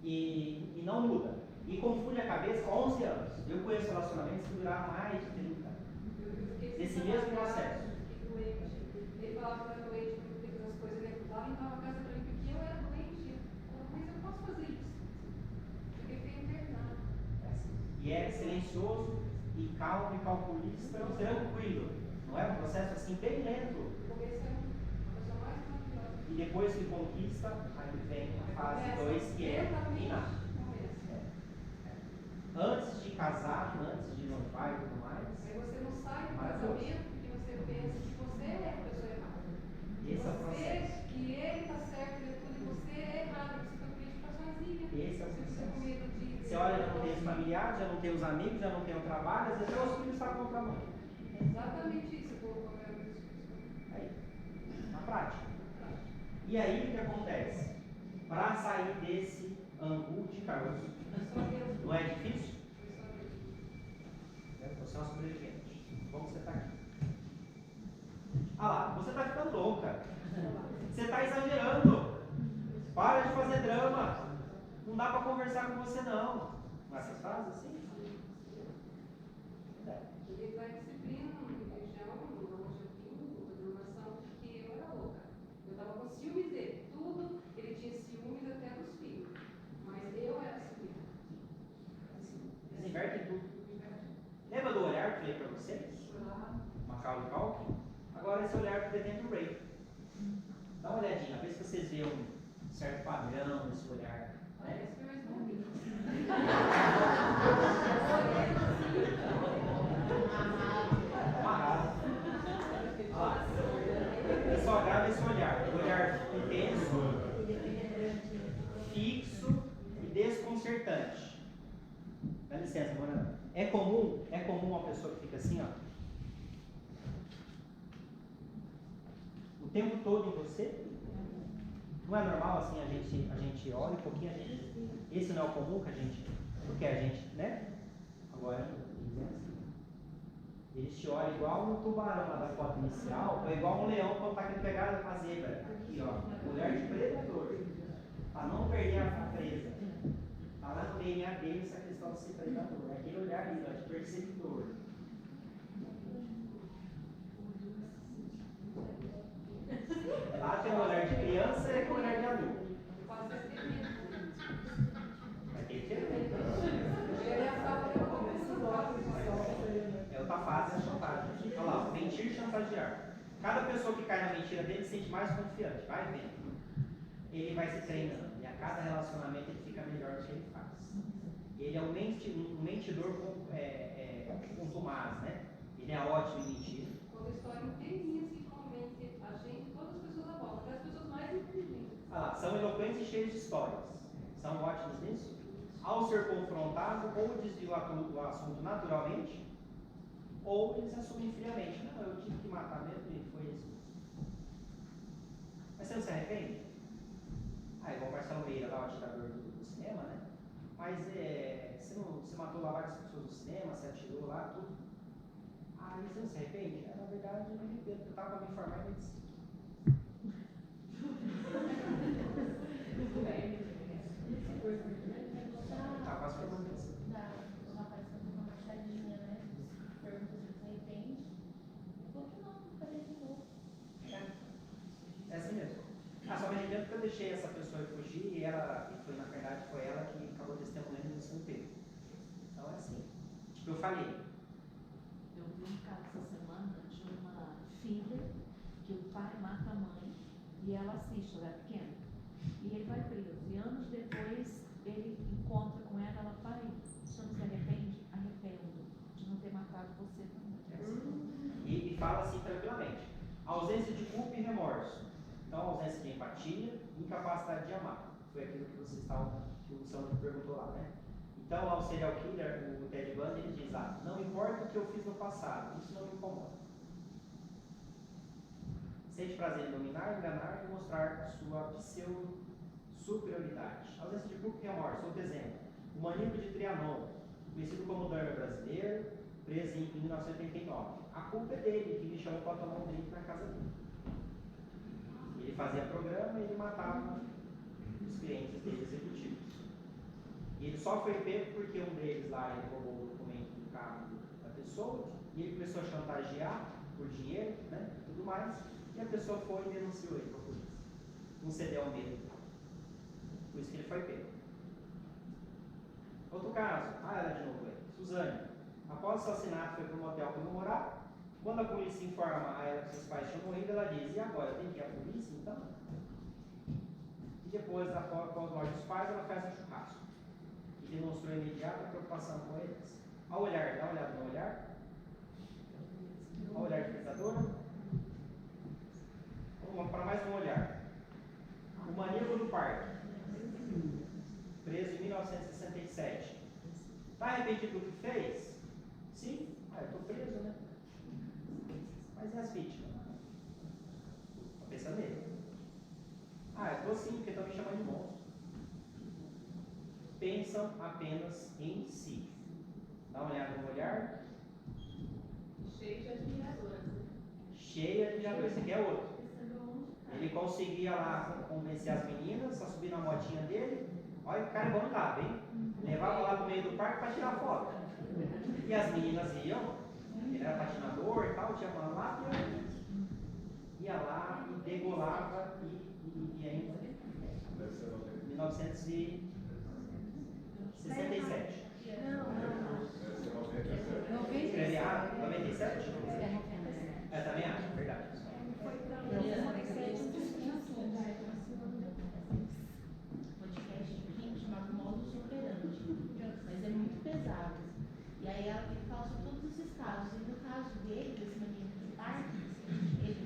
E não muda. E confunde a cabeça com 11 anos. Eu conheço relacionamentos que duraram mais de 30 anos. Nesse mesmo processo. Ele falava que eu era doente porque eu as coisas, ele ajudava e limpava a casa pra mim porque eu era doente. Mas eu posso fazer isso. Porque eu fiquei internado. E é silencioso e calmo e calculista, tranquilo. Não é um processo assim bem lento. No começo era a pessoa mais maravilhosa. E depois que conquista, aí vem a fase 2 que é minar. Antes de casar, antes de noivar e tudo mais. Aí você não sai do Maravilhoso. casamento porque você pensa que você é a pessoa errada. Esse é o processo. Que ele está certo, ele é tudo e você é errado. Você está com medo de ficar sozinha. Esse é o Você fica com processo. medo de. Você olha, já não tem os familiares, já não tem os amigos, já não tem o trabalho, às vezes até os filhos estão contra a mãe. Exatamente isso, como eu disse. Aí, na prática. E aí o que acontece? Para sair desse angu de caroço, Só Deus. não é difícil? Só Deus. Você é um sobrevivente. Como você está aqui? Ah lá, você está ficando louca. Você está exagerando. Para de fazer drama. Não dá para conversar com você não. Com essas frases assim? Ele está em disciplina, numa religião, numa denominação, porque eu era louca. Eu estava com ciúmes dele. Tudo, ele tinha ciúmes até dos filhos. Mas eu era ciúmes. Desinverte tudo. Lembra do olhar que eu falei para vocês? Macaulay Culkin? Agora esse olhar que detém o Ray. Dá uma olhadinha, vê se vocês veem um certo padrão nesse olhar. Né? Parece que é mais bonito. Amarrado. Olha lá. Só grava esse olhar. Um olhar intenso, fixo e desconcertante. Dá licença, Morana. É comum uma pessoa que fica assim, ó. O tempo todo em você? Não é normal assim a gente olha um pouquinho, a gente. Esse não é o comum que a gente. Porque a gente, né? Agora, eles te olham igual um tubarão lá da foto inicial, ou igual um leão quando está querendo pegar a zebra. Aqui, ó. Olhar de predador. Para não perder a presa. Está lá no DNA dele essa questão de ser predador. É aquele olhar ali, ó, de perseguidor. Lá tem o olhar de criança e tem o olhar de adulto. Quase ter medo. Vai ter que ter medo. Ele achava que eu estava É outra fase da chantagem. Olha lá, mentir e chantagear. Cada pessoa que cai na mentira dele se sente mais confiante. Vai vendo. Ele vai se treinando. E a cada relacionamento ele fica melhor do que ele faz. Ele é um mentidor contumaz, né? Ele é ótimo em mentir. Conta história inteirinha que convence a gente e todas as pessoas à volta, até as pessoas mais inteligentes. Olha lá, são eloquentes e cheios de histórias. São ótimos nisso. Ao ser confrontado, ou desviam o assunto naturalmente, ou eles assumem friamente. Não, eu tive que matar mesmo e foi isso. Mas você não se arrepende? Ah, igual o Marcelo Meira lá, o atirador do cinema, né? Mas você matou lá várias pessoas do cinema, você atirou lá, tudo. Ah, e você não se arrepende? Na verdade, eu me arrependo, porque eu estava para me formar em medicina. Tá quase formando em medicina. O rapaz fazendo uma machadinha, né? Pergunta se você arrepende. Eu falou que não fazer de novo. É assim mesmo. Ah, só me arrependo porque eu deixei essa pessoa fugir e na verdade, foi ela que acabou testemunhando e isso não teve. Então é assim. Tipo, eu falei. Eu vi um caso essa semana de uma filha que o pai mata a mãe e ela assiste, ela é pequena. E ele vai preso. E anos depois ele encontra com ela, ela pai, você não se arrepende? Arrependo de não ter matado você também. fala assim tranquilamente. Ausência de culpa e remorso. Então, ausência de empatia e incapacidade de amar. Foi aquilo que vocês estavam, que o Sandro perguntou lá, né? Então, lá o serial killer, o Ted Bundy, ele diz lá, não importa o que eu fiz no passado, isso não me incomoda. Sente prazer em dominar, enganar e mostrar sua pseudo-superioridade. Ausência de culpa e remorso. Outro exemplo, o maníaco de Trianon, conhecido como Dahmer brasileiro, preso em 1989. A culpa é dele, que me chamou para tomar um drink na casa dele. Ele fazia programa e ele matava os clientes dele executivos. E ele só foi pego porque um deles lá ele roubou o documento do carro da pessoa e ele começou a chantagear por dinheiro, né, e tudo mais, e a pessoa foi e denunciou ele para a polícia. Não cedeu ao medo. Por isso que ele foi pego. Outro caso, ela de novo, Suzane. Após o assassinato foi para um motel comemorar. Quando a polícia informa a ela que seus pais tinham morrido, ela diz, e agora, eu tenho que ir à polícia então? E depois, após a morte dos pais, ela faz um churrasco. E demonstrou imediata preocupação com eles. Ao olhar, dá uma olhada no olhar. Ao olhar de pensadora. Vamos para mais um olhar. O maníaco do parque. Preso em 1967. Está arrependido do que fez? Sim. Eu estou preso, né? Mas e as vítimas? Está pensando nele. Eu estou sim, porque estão me chamando de monstro. Pensam apenas em si. Dá uma olhada no olhar. Cheio de admiradoras, né? Cheio de admiradoras. Esse aqui é outro. Ele conseguia lá convencer as meninas a subir na motinha dele. Olha, o cara é bom de lado, hein? Levava lá pro meio do parque para tirar foto. E as meninas iam, ele era patinador e tal, tinha uma lápia, ia lá e degolava e ainda. 1967. Escrevi 97? Também acho, verdade. Podcast chamado Modus Operandi, mas é muito pesado. E aí ele fala sobre todos esses casos. E no caso dele, desse maníaco de parque, ele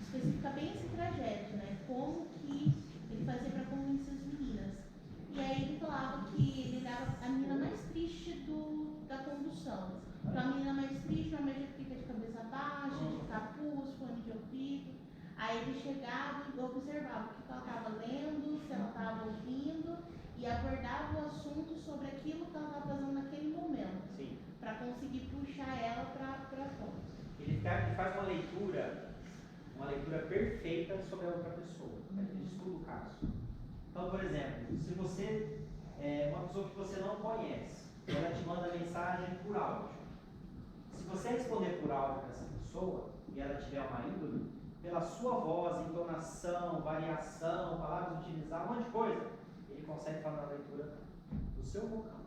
especifica bem esse trajeto, né? Como que ele fazia para convencer as meninas. E aí ele falava que ele dava a menina mais triste da condução. Então a menina mais triste, normalmente fica de cabeça baixa, de capuz, fone de ouvido. Aí ele chegava e observava o que ela estava lendo, se ela estava ouvindo, e abordava o assunto sobre aquilo que ela estava fazendo naquele momento, para conseguir puxar ela para fora. Ele faz uma leitura perfeita sobre a outra pessoa. Ele estuda o caso. Então, por exemplo, se você é uma pessoa que você não conhece, ela te manda mensagem por áudio. Se você responder por áudio para essa pessoa e ela tiver uma índole, pela sua voz, entonação, variação, palavras utilizadas, um monte de coisa, ele consegue fazer a leitura do seu vocal.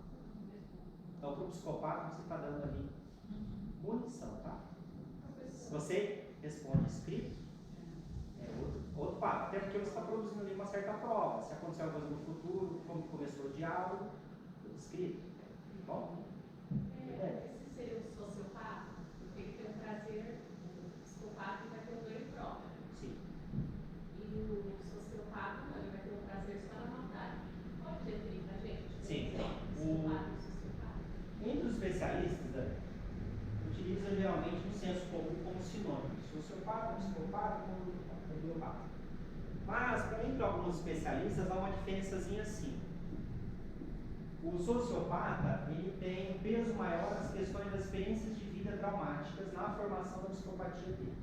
Então, para o psicopata, você está dando ali munição, tá? Se você responde escrito, é outro papo. Até porque você está produzindo ali uma certa prova. Se acontecer alguma coisa no futuro, como começou o diálogo, tudo escrito. Bom? Esse seria o sociopata, porque ele tem um prazer, o psicopata vai ter um ganho próprio. Sim. E o sociopata não, ele vai ter um prazer só na maldade. Pode definir pra gente? Sim. Psicopata e sociopata. Entre os especialistas, utilizam geralmente o senso comum como sinônimo. Sociopata, psicopata, conductopata. Mas, entre alguns especialistas, há uma diferençazinha assim. O sociopata, ele tem um peso maior nas questões das experiências de vida traumáticas na formação da psicopatia dele.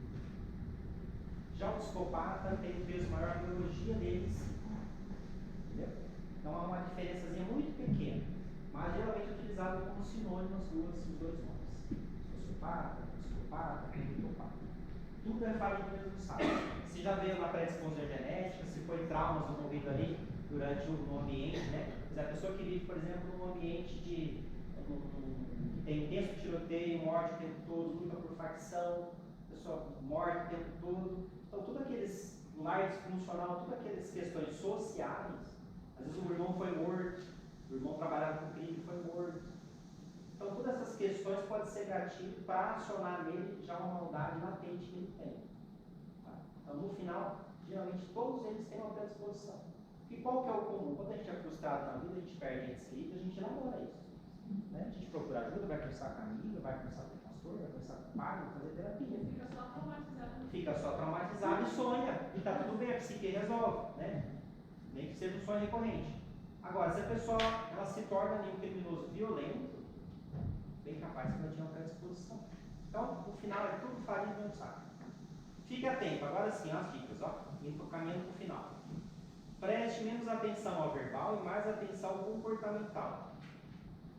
Já o psicopata tem um peso maior na biologia deles. Entendeu? Então há uma diferençazinha muito pequena, mas geralmente utilizado como sinônimo os dois nomes. Sociopata, psicopata, conductopata. Tudo é válido no mesmo saco. Se já veio uma predisposição genética, se foi traumas ocorridos ali durante o ambiente, né? A pessoa que vive, por exemplo, num ambiente que tem intenso tiroteio, morte o tempo todo, luta por facção, pessoa morta o tempo todo. Então, tudo aqueles lar disfuncional, todas aquelas questões sociais, às vezes o irmão foi morto, o irmão trabalhava com crime e foi morto. Então, todas essas questões sugestões podem ser gatilho para acionar nele já uma maldade latente que ele tem. Tá? Então, no final, geralmente todos eles têm uma predisposição. E qual que é o comum? Quando a gente é frustrado na vida, a gente perde esse equilíbrio, a gente elabora isso. Né? A gente procura ajuda, vai conversar com a amiga, vai conversar com o pastor, vai conversar com o pai, vai fazer terapia. Fica só traumatizado e sonha. E tá tudo bem, a psique resolve. Né? Nem que seja um sonho recorrente. Agora, se a pessoa ela se torna um criminoso violento, bem capaz que ela tinha uma predisposição. Então, no final é tudo farinha do mesmo saco. Fique atento, agora sim, as dicas, ó, indo caminhando para o final. Preste menos atenção ao verbal e mais atenção ao comportamental.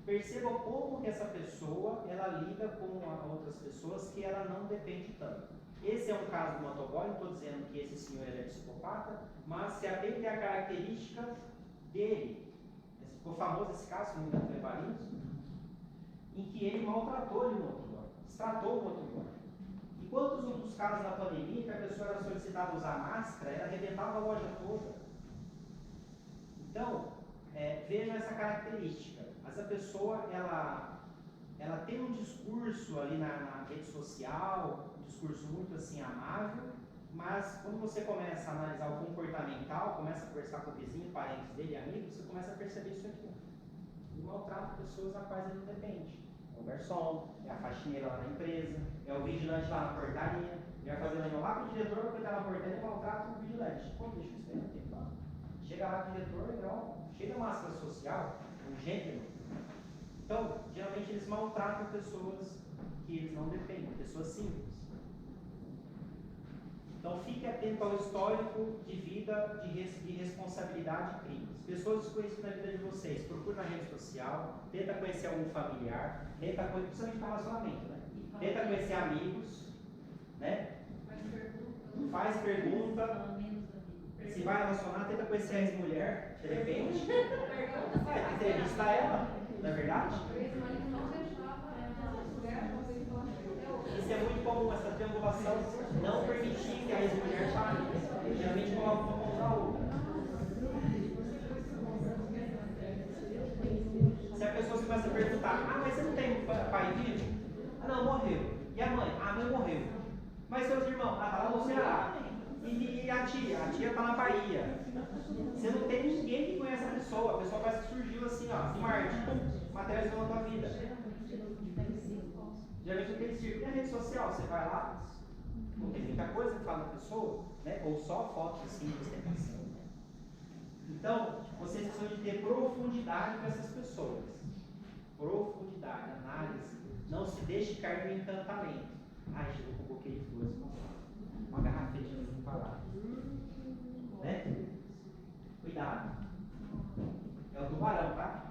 Perceba como que essa pessoa ela lida com outras pessoas que ela não depende tanto. Esse é um caso do motoboy, não estou dizendo que esse senhor é psicopata, mas se atente à característica dele. Ficou famoso esse caso, se não me engano, foi Valinhos, em que ele maltratou o motoboy, destratou o motoboy. E quantos outros casos na pandemia que a pessoa era solicitada a usar máscara, ela arrebentava a loja toda. Então, veja essa característica. Essa pessoa, ela tem um discurso ali na rede social, um discurso muito assim amável, mas quando você começa a analisar o comportamental, começa a conversar com o vizinho, parentes dele, amigos, você começa a perceber isso aqui. Ele maltrata pessoas a quais ele não depende. É o garçom, é a faxineira lá na empresa, é o vigilante lá na portaria. Ele vai fazer reunião lá com o diretor, vai pegar na portaria e maltrata o vigilante. Pô, deixa eu esperar um tempo lá. Chega lá com o diretor, legal, cheio da máscara social, um gênero. Então, geralmente eles maltratam pessoas que eles não dependem, pessoas simples. Então, fique atento ao histórico de vida, de responsabilidade e crimes. Pessoas desconhecidas na vida de vocês, procure na rede social, tenta conhecer algum familiar, principalmente para relacionamento, né? Tenta conhecer amigos, né? Faz pergunta. Se vai relacionar, tenta conhecer a ex-mulher, de repente. Entrevista ela, não é verdade? Isso é muito comum, essa triangulação não permitir que a ex-mulher fale. Geralmente coloca uma mão na outra. Se a pessoa começa a perguntar, mas você não tem pai vivo? Não, morreu. E a mãe? A mãe morreu. Mas seus irmãos? Tá lá no Ceará. E a tia? A tia tá na Bahia. Você não tem ninguém que conhece a pessoa parece que surgiu assim, ó, de Marte, materializou na tua vida. Geralmente não tem círculo. E a rede social, você vai lá, não tem muita coisa que fala da pessoa, né? Ou só fotos assim, de ostentação. Então, vocês precisam de ter profundidade com essas pessoas. Profundidade, análise. Não se deixe cair no encantamento. Ai, chegou com um buquê de flores. Uma garrafinha de vinho para lá. Né? Cuidado. É o tubarão, tá?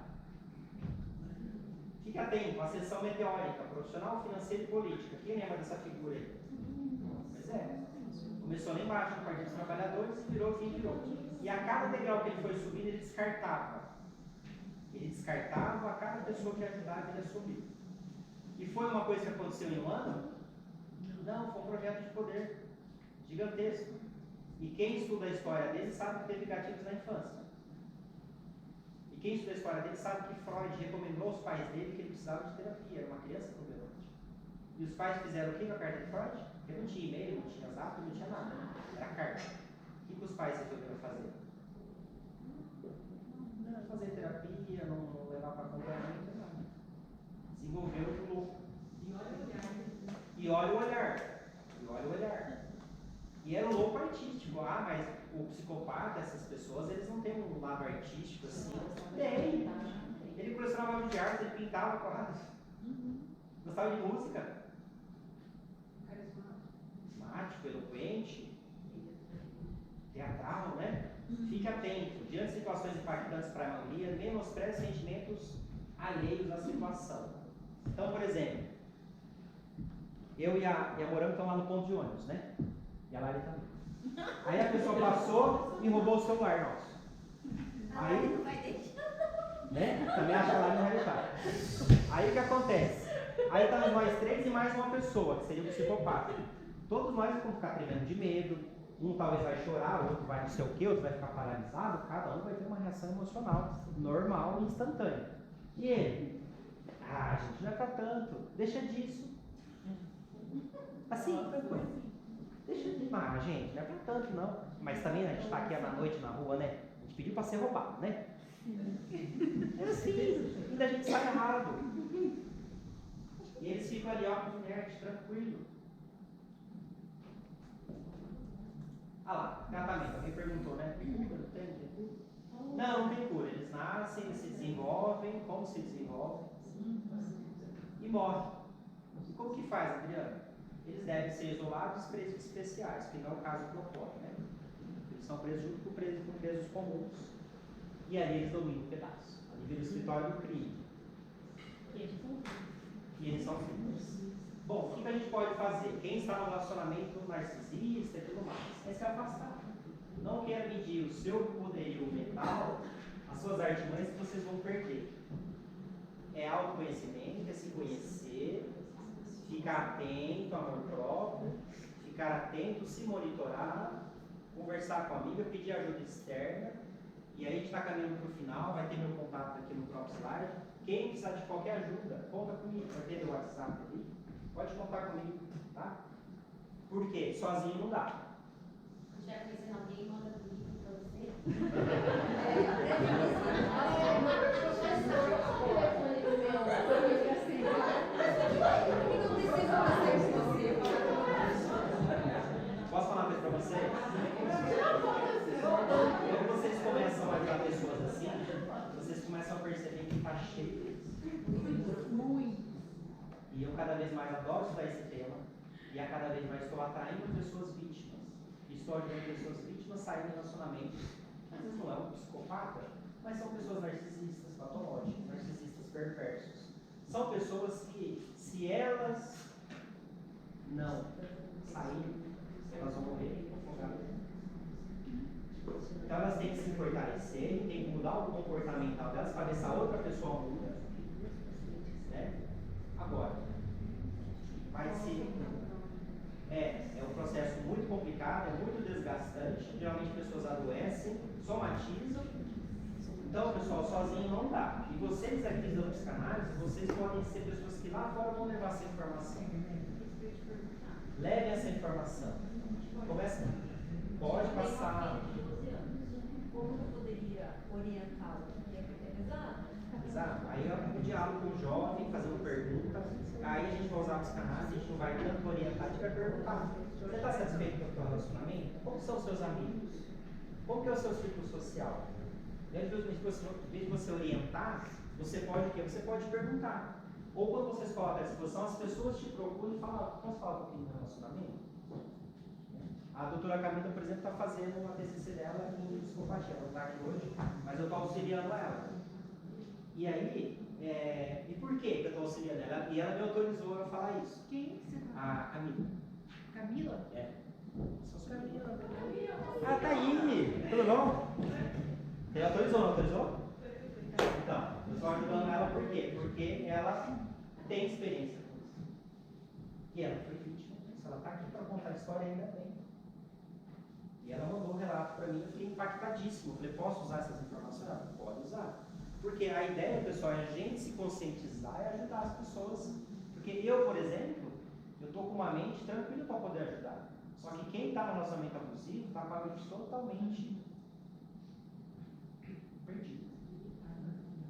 Fique atento, ascensão meteórica, profissional, financeira e política. Quem lembra dessa figura aí? Pois é. Começou lá embaixo no Partido dos Trabalhadores e virou quem virou. E a cada degrau que ele foi subindo, ele descartava. Ele descartava a cada pessoa que ajudava ele a subir. E foi uma coisa que aconteceu em um ano? Não, foi um projeto de poder gigantesco. E quem estuda a história dele sabe que teve gatilhos na infância. E quem estuda a história dele sabe que Freud recomendou aos pais dele que ele precisava de terapia, era uma criança problemática. E os pais fizeram o que com a carta de Freud? Porque não tinha e-mail, não tinha zap, não tinha nada. Era carta. O que os pais resolveram fazer? Não fazer terapia, não levar para acompanhamento, nada. Desenvolveu o louco. E olha o olhar. E era um louco artístico. Ah, mas o psicopata, essas pessoas, eles não têm um lado artístico assim. Tem. Ele colecionava obras de arte, ele pintava quadros. Gostava de música. Carismático, eloquente, teatral, né? Fique atento. Diante de situações impactantes para a maioria, menospreze sentimentos alheios à situação. Então, por exemplo, eu e a Morango estão lá no ponto de ônibus, né? E a Lari também. Aí a pessoa passou e roubou o celular nosso. Aí, não vai deixar. né? Também acho que a Lari não vai deixar. Aí o que acontece? Aí estamos nós três e mais uma pessoa, que seria o psicopata. Todos nós vamos ficar tremendo de medo. Um talvez vai chorar, o outro vai não sei o que, outro vai ficar paralisado. Cada um vai ter uma reação emocional normal e instantânea. E ele? Ah, a gente não é pra tanto. tanto, deixa disso. Assim, tranquilo. Deixa de mar, gente, não é pra tanto não. Mas também a gente tá aqui na noite na rua, né? A gente pediu pra ser roubado, né? É assim, ainda a gente sai errado. E eles ficam ali, ó, inerte, tranquilo. Ah lá, tratamento, alguém perguntou, né? Não tem cura. Eles nascem, eles se desenvolvem, como se desenvolvem e morrem. E como que faz, Adriano? Eles devem ser isolados e presos especiais, que não é o caso que ocorre, né? Eles são presos junto com presos comuns. E ali eles dominam um pedaço. Ali vira o escritório do crime. E eles são filhos. Bom, o que a gente pode fazer? Quem está no relacionamento narcisista e tudo mais, é se afastar. Não quero medir o seu poderio mental, as suas artimanhas que vocês vão perder. É autoconhecimento, é se conhecer, ficar atento ao amor próprio, ficar atento, se monitorar, conversar com a amiga, pedir ajuda externa. E aí a gente está caminhando para o final, vai ter meu contato aqui no próprio slide. Quem precisar de qualquer ajuda, conta comigo, vai ter meu WhatsApp ali. Pode contar comigo, tá? Por quê? Sozinho não dá. Se estiver conhecendo alguém, manda por livro pra você. Posso falar uma coisa pra vocês? Quando vocês começam a ajudar pessoas assim, vocês começam a perceber que está cheio deles. E eu cada vez mais adoro estudar esse tema. E a cada vez mais estou atraindo pessoas vítimas. E estou ajudando pessoas vítimas a saírem de relacionamentos. Às vezes não é um psicopata, mas são pessoas narcisistas, patológicas, narcisistas perversos. São pessoas que, se elas não saírem, elas vão morrer afogadas. Então elas têm que se fortalecer, têm que mudar o comportamental delas para ver se a outra pessoa muda. Né? Agora, vai se. É um processo muito complicado, é muito desgastante. Geralmente pessoas adoecem, somatizam. Então, pessoal, sozinho não dá. E vocês aqui da psicanálise, vocês podem ser pessoas que lá fora vão levar essa informação. Levem essa informação. Começa. Pode passar. Como eu poderia orientá-lo? Exato. Aí é um diálogo com o jovem, fazendo perguntas. Aí a gente vai usar a psicanálise, a gente não vai tanto orientar, a gente vai perguntar. Você está satisfeito com o seu relacionamento? Como são os seus amigos? Como que é o seu círculo social? E aí, em vez de você orientar, você pode o quê? Você pode perguntar. Ou quando você se coloca à disposição, as pessoas te procuram e falam, posso falar um pouquinho do relacionamento? A doutora Camila, por exemplo, está fazendo uma TCC dela em psicopatia. Ela não está aqui hoje, mas eu estou auxiliando ela. E aí, e por que eu estou auxiliando ela? E ela me autorizou a falar isso. Quem você tá? A Camila. Camila? É. Sou Camila. Ah, tá aí. Tudo bom? Você autorizou, não autorizou? Então, eu estou ajudando ela por quê? Porque ela tem experiência com isso. E ela foi vítima disso. Ela está aqui para contar a história ainda bem. E ela mandou um relato para mim, eu fiquei impactadíssimo. Eu falei, posso usar essas informações? Ela pode usar. Porque a ideia, pessoal, é a gente se conscientizar e ajudar as pessoas. Porque eu, por exemplo, eu estou com uma mente tranquila para poder ajudar. Só que quem está no relacionamento abusivo está com a mente totalmente perdida.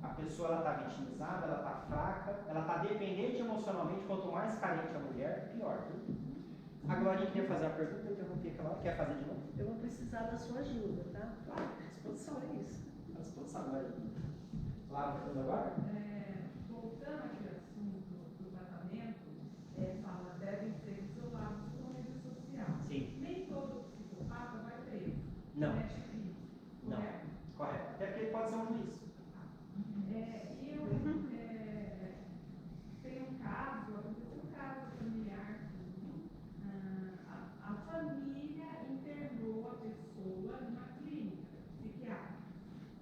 A pessoa está vitimizada, ela está fraca, ela está dependente emocionalmente. Quanto mais carente a mulher, pior. Agora a gente quer fazer a pergunta, eu interrompi aquela hora, quer fazer de novo? Eu vou precisar da sua ajuda, tá? Claro, à disposição é isso. À disposição agora. Lá no fundo agora? Voltando aqui ao assunto do tratamento, fala devem ser isolados com rede social. Sim. Nem todo psicopata vai preso. Não. Comete crime. Não. Correto? Correto. Até porque ele pode ser um juiz. E eu tenho um caso, aconteceu um caso familiar. A família internou a pessoa numa clínica psiquiátrica,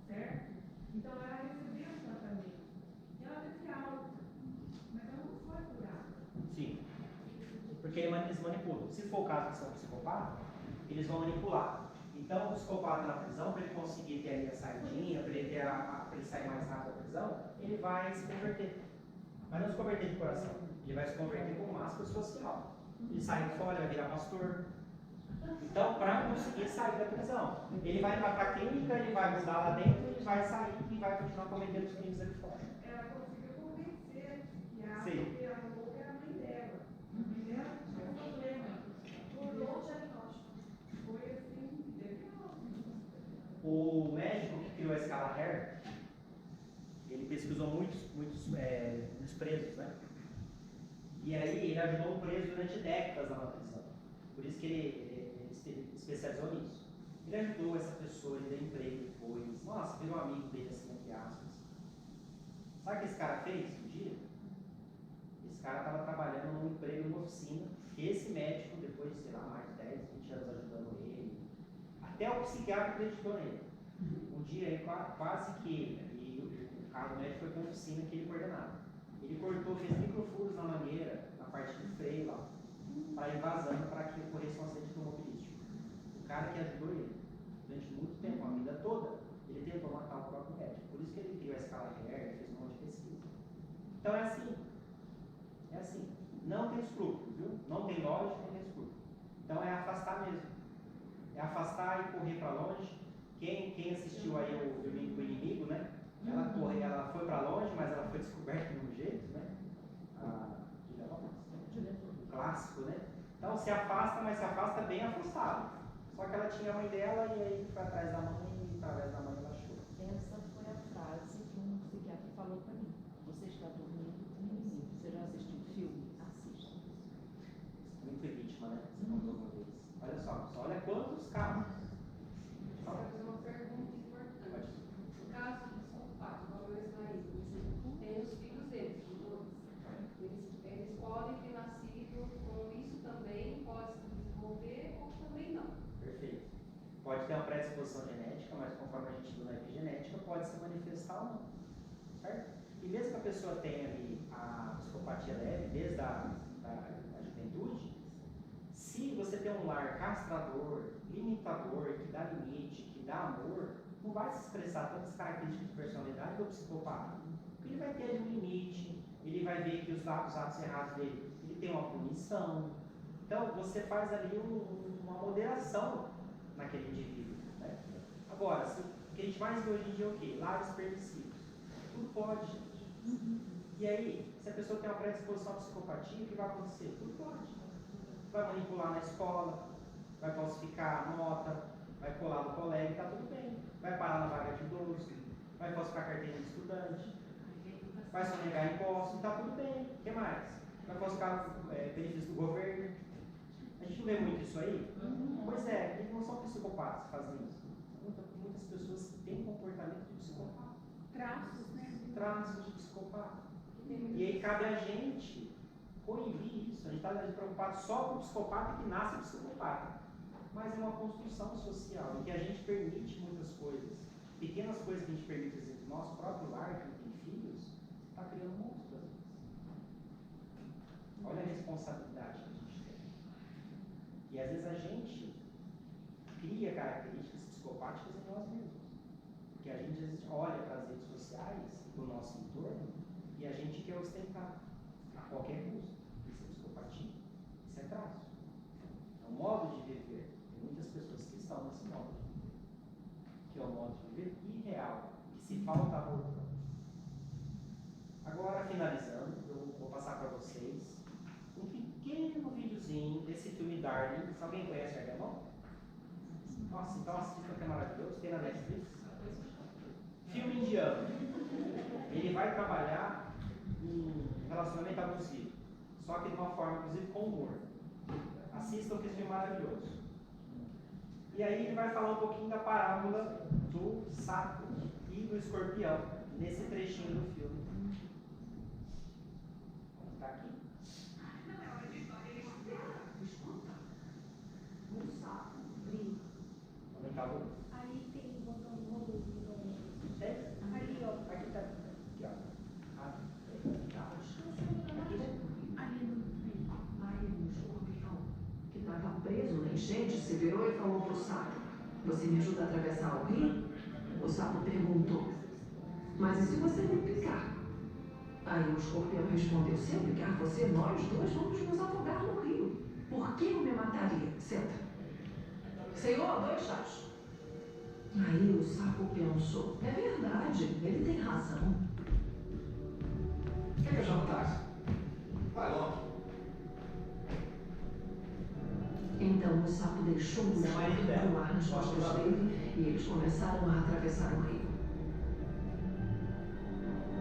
certo? Então ela recebeu um tratamento. E ela teve alta, mas ela não foi curada. Sim. Porque eles manipulam. Se for o caso de ser um psicopata, eles vão manipular. Então, o psicopata na prisão, para ele conseguir ter ali a saidinha, para ele, para ele sair mais rápido da prisão, ele vai se converter. Mas não se converter de coração. Ele vai se converter como máscara social. Ele sai fora, ele vai virar pastor. Então, para conseguir sair da prisão, ele vai para a clínica, ele vai mudar lá dentro, ele vai sair e vai continuar cometendo os crimes ali fora. Ela conseguiu convencer que a Sim. que a louca era a mãe dela. A mãe dela tinha um problema. Mudou o diagnóstico. Foi assim, legal. O médico que criou a escala Hare, ele pesquisou muitos presos, né? E aí ele ajudou um preso durante décadas lá na prisão. Por isso que ele especializou nisso. Ele ajudou essa pessoa, ele deu emprego depois. Nossa, virou amigo dele assim, entre aspas. Sabe o que esse cara fez um dia? Esse cara estava trabalhando num emprego numa oficina. E esse médico, depois de, sei lá, mais de 10, 20 anos ajudando ele, até o psiquiatra acreditou nele. Um dia ele quase que, o carro do médico foi para uma oficina que ele coordenava. Ele cortou, fez microfuros na mangueira, na parte do freio lá, para ir vazando para que ocorresse um acidente automobilístico. O cara que ajudou ele durante muito tempo, a vida toda, ele tentou matar o próprio médico. Por isso que ele criou a escala Hare, fez um monte de pesquisa. Então é assim. É assim. Não tem escrúpulo, viu? Não tem lógica, não tem escrúpulo. Então é afastar mesmo. É afastar e correr para longe. Quem assistiu aí o Domingo do Inimigo, né? Ela foi para longe, mas ela foi descoberta de um jeito, né? O clássico, né? Então se afasta, mas se afasta bem afastado. Só que ela tinha a mãe dela e aí foi atrás da mãe e através da mãe ela achou. Essa foi a frase que um psiquiatra falou para mim. Você está dormindo com o inimigo. Você já assistiu o filme? Assista. Muito vítima, né? Você contou uma vez. Olha só, olha quantos casos. Eu vou fazer uma pergunta importante. No caso do psicopata, como eu extraí, tem os filhos deles, os dois. Eles podem ter nascido com isso também, pode se desenvolver ou também não. Perfeito. Pode ter uma predisposição genética, mas conforme a gente estuda na epigenética, pode se manifestar ou não. Certo? E mesmo que a pessoa tenha ali a psicopatia leve, desde a juventude, se você tem um lar castrador, limitador, que dá limite, que dá amor, não vai se expressar tantas características de personalidade do psicopata. Porque ele vai ter ali um limite, ele vai ver que os atos errados dele, ele tem uma punição. Então, você faz ali uma moderação naquele indivíduo. Né? Agora, o que a gente mais vê hoje em dia é o quê? Lares permissivos. Tudo pode, gente. E aí, se a pessoa tem uma predisposição à psicopatia, o que vai acontecer? Tudo pode. Vai manipular na escola, vai falsificar a nota, vai colar no colega, está tudo bem. Vai parar na vaga de idoso, vai falsificar carteira de estudante, vai sonegar impostos, está tudo bem. O que mais? Vai falsificar benefícios do governo. A gente não vê muito isso aí? Pois é, eles não são psicopatas que fazem isso. Muitas pessoas que têm comportamento de psicopata. Traços, né? Traços de psicopata. E aí cabe a gente coibir isso. A gente está preocupado só com o psicopata que nasce psicopata. Mas é uma construção social em que a gente permite muitas coisas. Pequenas coisas que a gente permite dentro do nosso próprio lar, que tem filhos, está criando monstros. Olha a responsabilidade que a gente tem. E às vezes a gente cria características psicopáticas em nós mesmos. Porque a gente às vezes olha para as redes sociais do nosso entorno e a gente quer ostentar a qualquer custo. Isso é psicopatia. Isso é traço. É um modo de viver. Tem muitas pessoas que estão nesse modo de viver. Que é um modo de viver irreal. Que se falta amor. Agora, finalizando, eu vou passar para vocês um pequeno videozinho desse filme Darling. Se alguém conhece o alemão? Nossa, então assista que é maravilhoso. Tem na Netflix. Filme indiano. Ele vai trabalhar em relacionamento abusivo. Só que de uma forma, inclusive, com humor. Assistam que esse filme é maravilhoso. E aí ele vai falar um pouquinho da parábola do sapo e do escorpião, nesse trechinho do filme. Está aqui. Um sapo brinca. Aumentar o volume. Aí tem um botão de volume. Tem? Ali, ó. Aqui tá. Aqui, ó. Ali no meio. Aí um escorpião que estava preso na enchente se virou e falou pro sapo: "Você me ajuda a atravessar o rio?" O sapo perguntou: "Mas e se você me picar?" Aí o escorpião respondeu: se eu ligar você, nós dois vamos nos afogar no rio. Por que eu me mataria? Senta. Senhor, 2 chás. Aí o sapo pensou: é verdade, ele tem razão. Quer que eu chame o táxi? Vai logo. Então o sapo deixou o escorpião voar nas costas dele e eles começaram a atravessar o rio.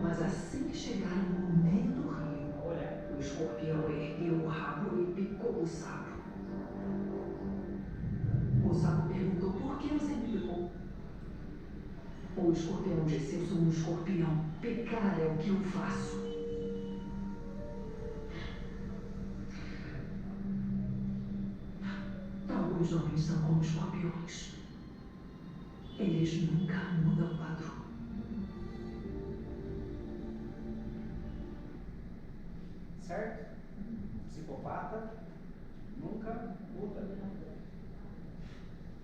Mas assim que chegaram no meio do rio, o escorpião ergueu o rabo e picou o sapo. O sapo perguntou: por que você me picou? O escorpião disse: eu sou um escorpião. Picar é o que eu faço. Alguns homens são como escorpiões. Eles nunca mudam o padrão. Certo? Psicopata nunca muda.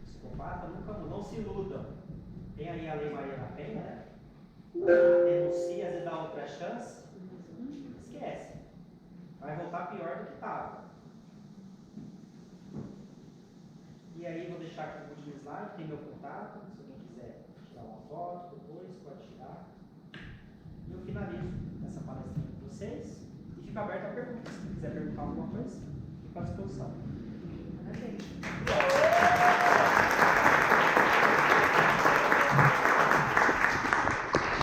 Psicopata nunca muda. Não se iludam. Tem aí a Lei Maria da Penha, né? Denuncia e dá outra chance. Esquece. Vai voltar pior do que estava. E aí vou deixar aqui o último slide, tem meu contato, se alguém quiser tirar uma foto depois, pode tirar. E eu finalizo essa palestrinha com vocês e fico aberto a perguntas. Se quiser perguntar alguma coisa, fico à disposição. Parabéns.